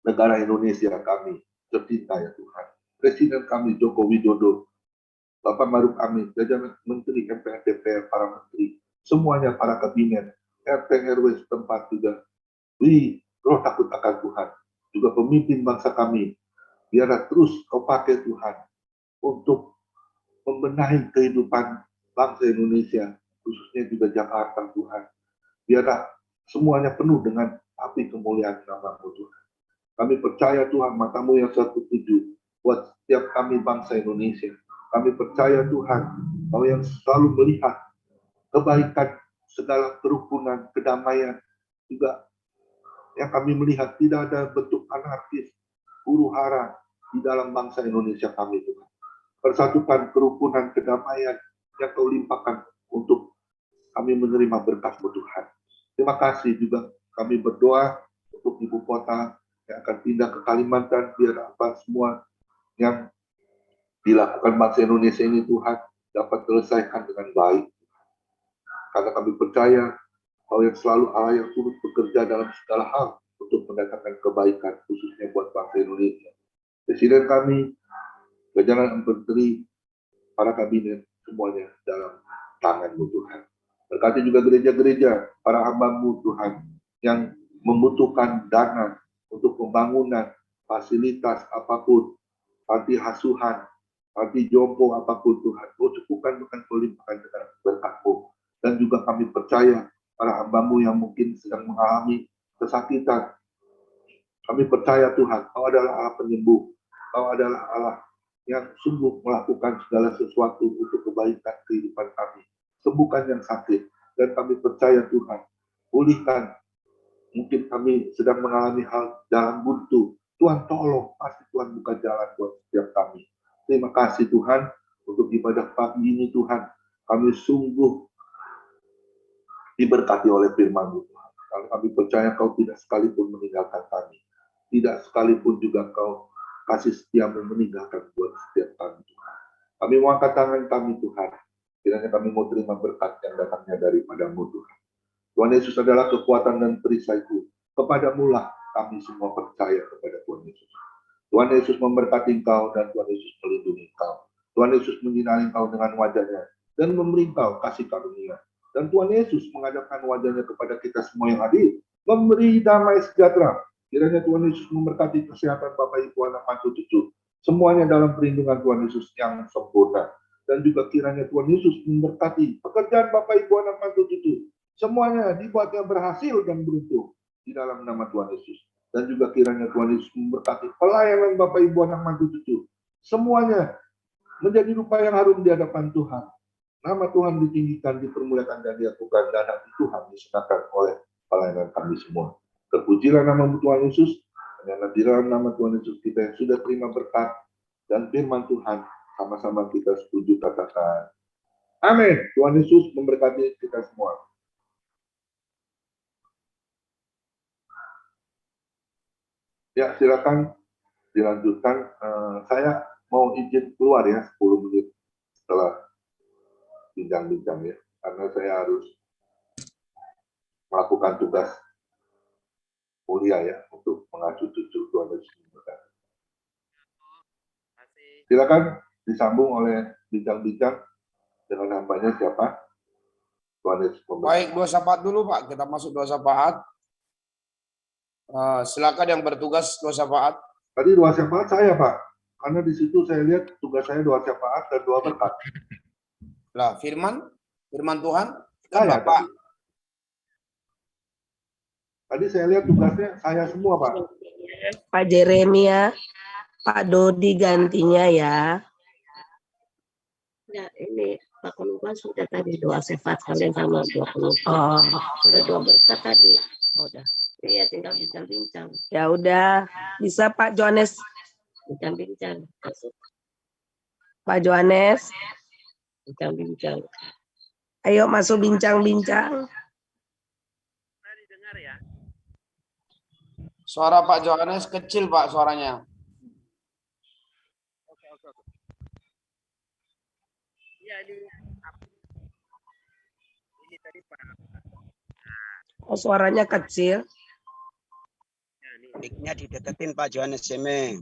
negara Indonesia kami tercinta ya Tuhan. Presiden kami Joko Widodo, Bapak Maruf Amin, jajaran Menteri MPR DPR, para menteri, semuanya para kabinet, RT RW setempat juga beri roh takut akan Tuhan. Juga pemimpin bangsa kami, biarlah terus Kau pakai Tuhan untuk membenahi kehidupan bangsa Indonesia, khususnya juga Jakarta Tuhan. Biarlah semuanya penuh dengan api kemuliaan nama-Mu Tuhan. Kami percaya Tuhan, mata-Mu yang satu tuju buat setiap kami bangsa Indonesia. Kami percaya Tuhan, Kau yang selalu melihat kebaikan, segala kerukunan, kedamaian, juga yang kami melihat tidak ada bentuk anarkis, huru-hara di dalam bangsa Indonesia kami Tuhan. Persatukan kerukunan, kedamaian yang Kau limpahkan untuk kami menerima berkat-Mu Tuhan. Terima kasih juga kami berdoa untuk ibu kota yang akan pindah ke Kalimantan, biar apa semua yang dilakukan bangsa Indonesia ini Tuhan dapat selesaikan dengan baik. Karena kami percaya Kau yang selalu Allah yang turut bekerja dalam segala hal untuk mendatangkan kebaikan, khususnya buat bangsa Indonesia. Presiden kami, jajaran menteri, para kabinet, semuanya dalam tangan-Mu Tuhan. Berkati juga gereja-gereja, para hamba-Mu Tuhan, yang membutuhkan dana untuk pembangunan, fasilitas apapun, panti asuhan, panti jompo apapun Tuhan. Kau cukupkan dengan limpahkan dengan berkat-Mu. Dan juga kami percaya para hamba-Mu yang mungkin sedang mengalami kesakitan. Kami percaya Tuhan, Kau adalah Allah penyembuh. Kau adalah Allah yang sungguh melakukan segala sesuatu untuk kebaikan kehidupan kami. Sembuhkan yang sakit. Dan kami percaya Tuhan, pulihkan. Mungkin kami sedang mengalami hal jalan buntu. Tuhan tolong, pasti Tuhan buka jalan buat setiap kami. Terima kasih Tuhan, untuk ibadah pagi ini Tuhan. Kami sungguh diberkati oleh firman-Mu Tuhan. Kalau kami percaya Kau tidak sekalipun meninggalkan kami. Tidak sekalipun juga Kau kasih setia-Mu meninggalkan buat setiap kami Tuhan. Kami mau angkat tangan kami Tuhan. Kiranya kami mau terima berkat yang datangnya daripada-Mu Tuhan. Tuhan Yesus adalah kekuatan dan perisaiku. Kepadamu lah kami semua percaya kepada Tuhan Yesus. Tuhan Yesus memberkati engkau dan Tuhan Yesus melindungi engkau. Tuhan Yesus menyinari engkau dengan wajahnya dan memberi engkau kasih karunia. Dan Tuhan Yesus menghadapkan wajahnya kepada kita semua yang hadir, memberi damai sejahtera. Kiranya Tuhan Yesus memberkati kesehatan Bapak Ibu anak mantu cucu, semuanya dalam perlindungan Tuhan Yesus yang sempurna. Dan juga kiranya Tuhan Yesus memberkati pekerjaan Bapak Ibu anak mantu cucu, semuanya dibuatnya berhasil dan beruntung di dalam nama Tuhan Yesus. Dan juga kiranya Tuhan Yesus memberkati pelayanan Bapak Ibu anak mantu cucu, semuanya menjadi rupa yang harum di hadapan Tuhan. Nama Tuhan ditinggikan, dipermuliakan dan diakukan, dan hati Tuhan disenangkan oleh pelayanan kami semua. Terpujilah nama Tuhan Yesus. Hanya di dalam nama Tuhan Yesus kita yang sudah terima berkat dan firman Tuhan, sama-sama kita setuju katakan amin. Tuhan Yesus memberkati kita semua. Ya, silakan dilanjutkan. Saya mau izin keluar ya 10 menit setelah bincang-bincang ya, karena saya harus melakukan tugas mulia ya untuk mengasuh cucu. Tuhan Yesus memberkati. Silakan disambung oleh bincang-bincang dengan hambanya siapa? Tuhan Yesus memberkati. Baik, dua syafaat dulu Pak. Kita masuk dua syafaat. Silakan yang bertugas dua syafaat. Tadi dua syafaat saya Pak, karena di situ saya lihat tugas saya dua syafaat dan dua berkat. Lah, firman Tuhan kan Saya Bapak. Tadi saya lihat tugasnya saya semua Pak. Pak Jeremia, Pak Dodi gantinya ya. Ya, ini Pak Konuban sudah tadi dua syafaat kalian sama dua Konuban. Oh, sudah dua berkat tadi. Oh, udah. Iya, tinggal bincang-bincang. Ya udah, bisa Pak Johannes. Bincang-bincang. Pak Johannes. Bincang-bincang. Ayo masuk bincang-bincang. Tadi dengar ya. Suara Pak Johannes kecil Pak suaranya. Oke. Iya, ini tadi Pak. Oh, suaranya kecil. Mic-nya dideketin Pak Johannes Seme.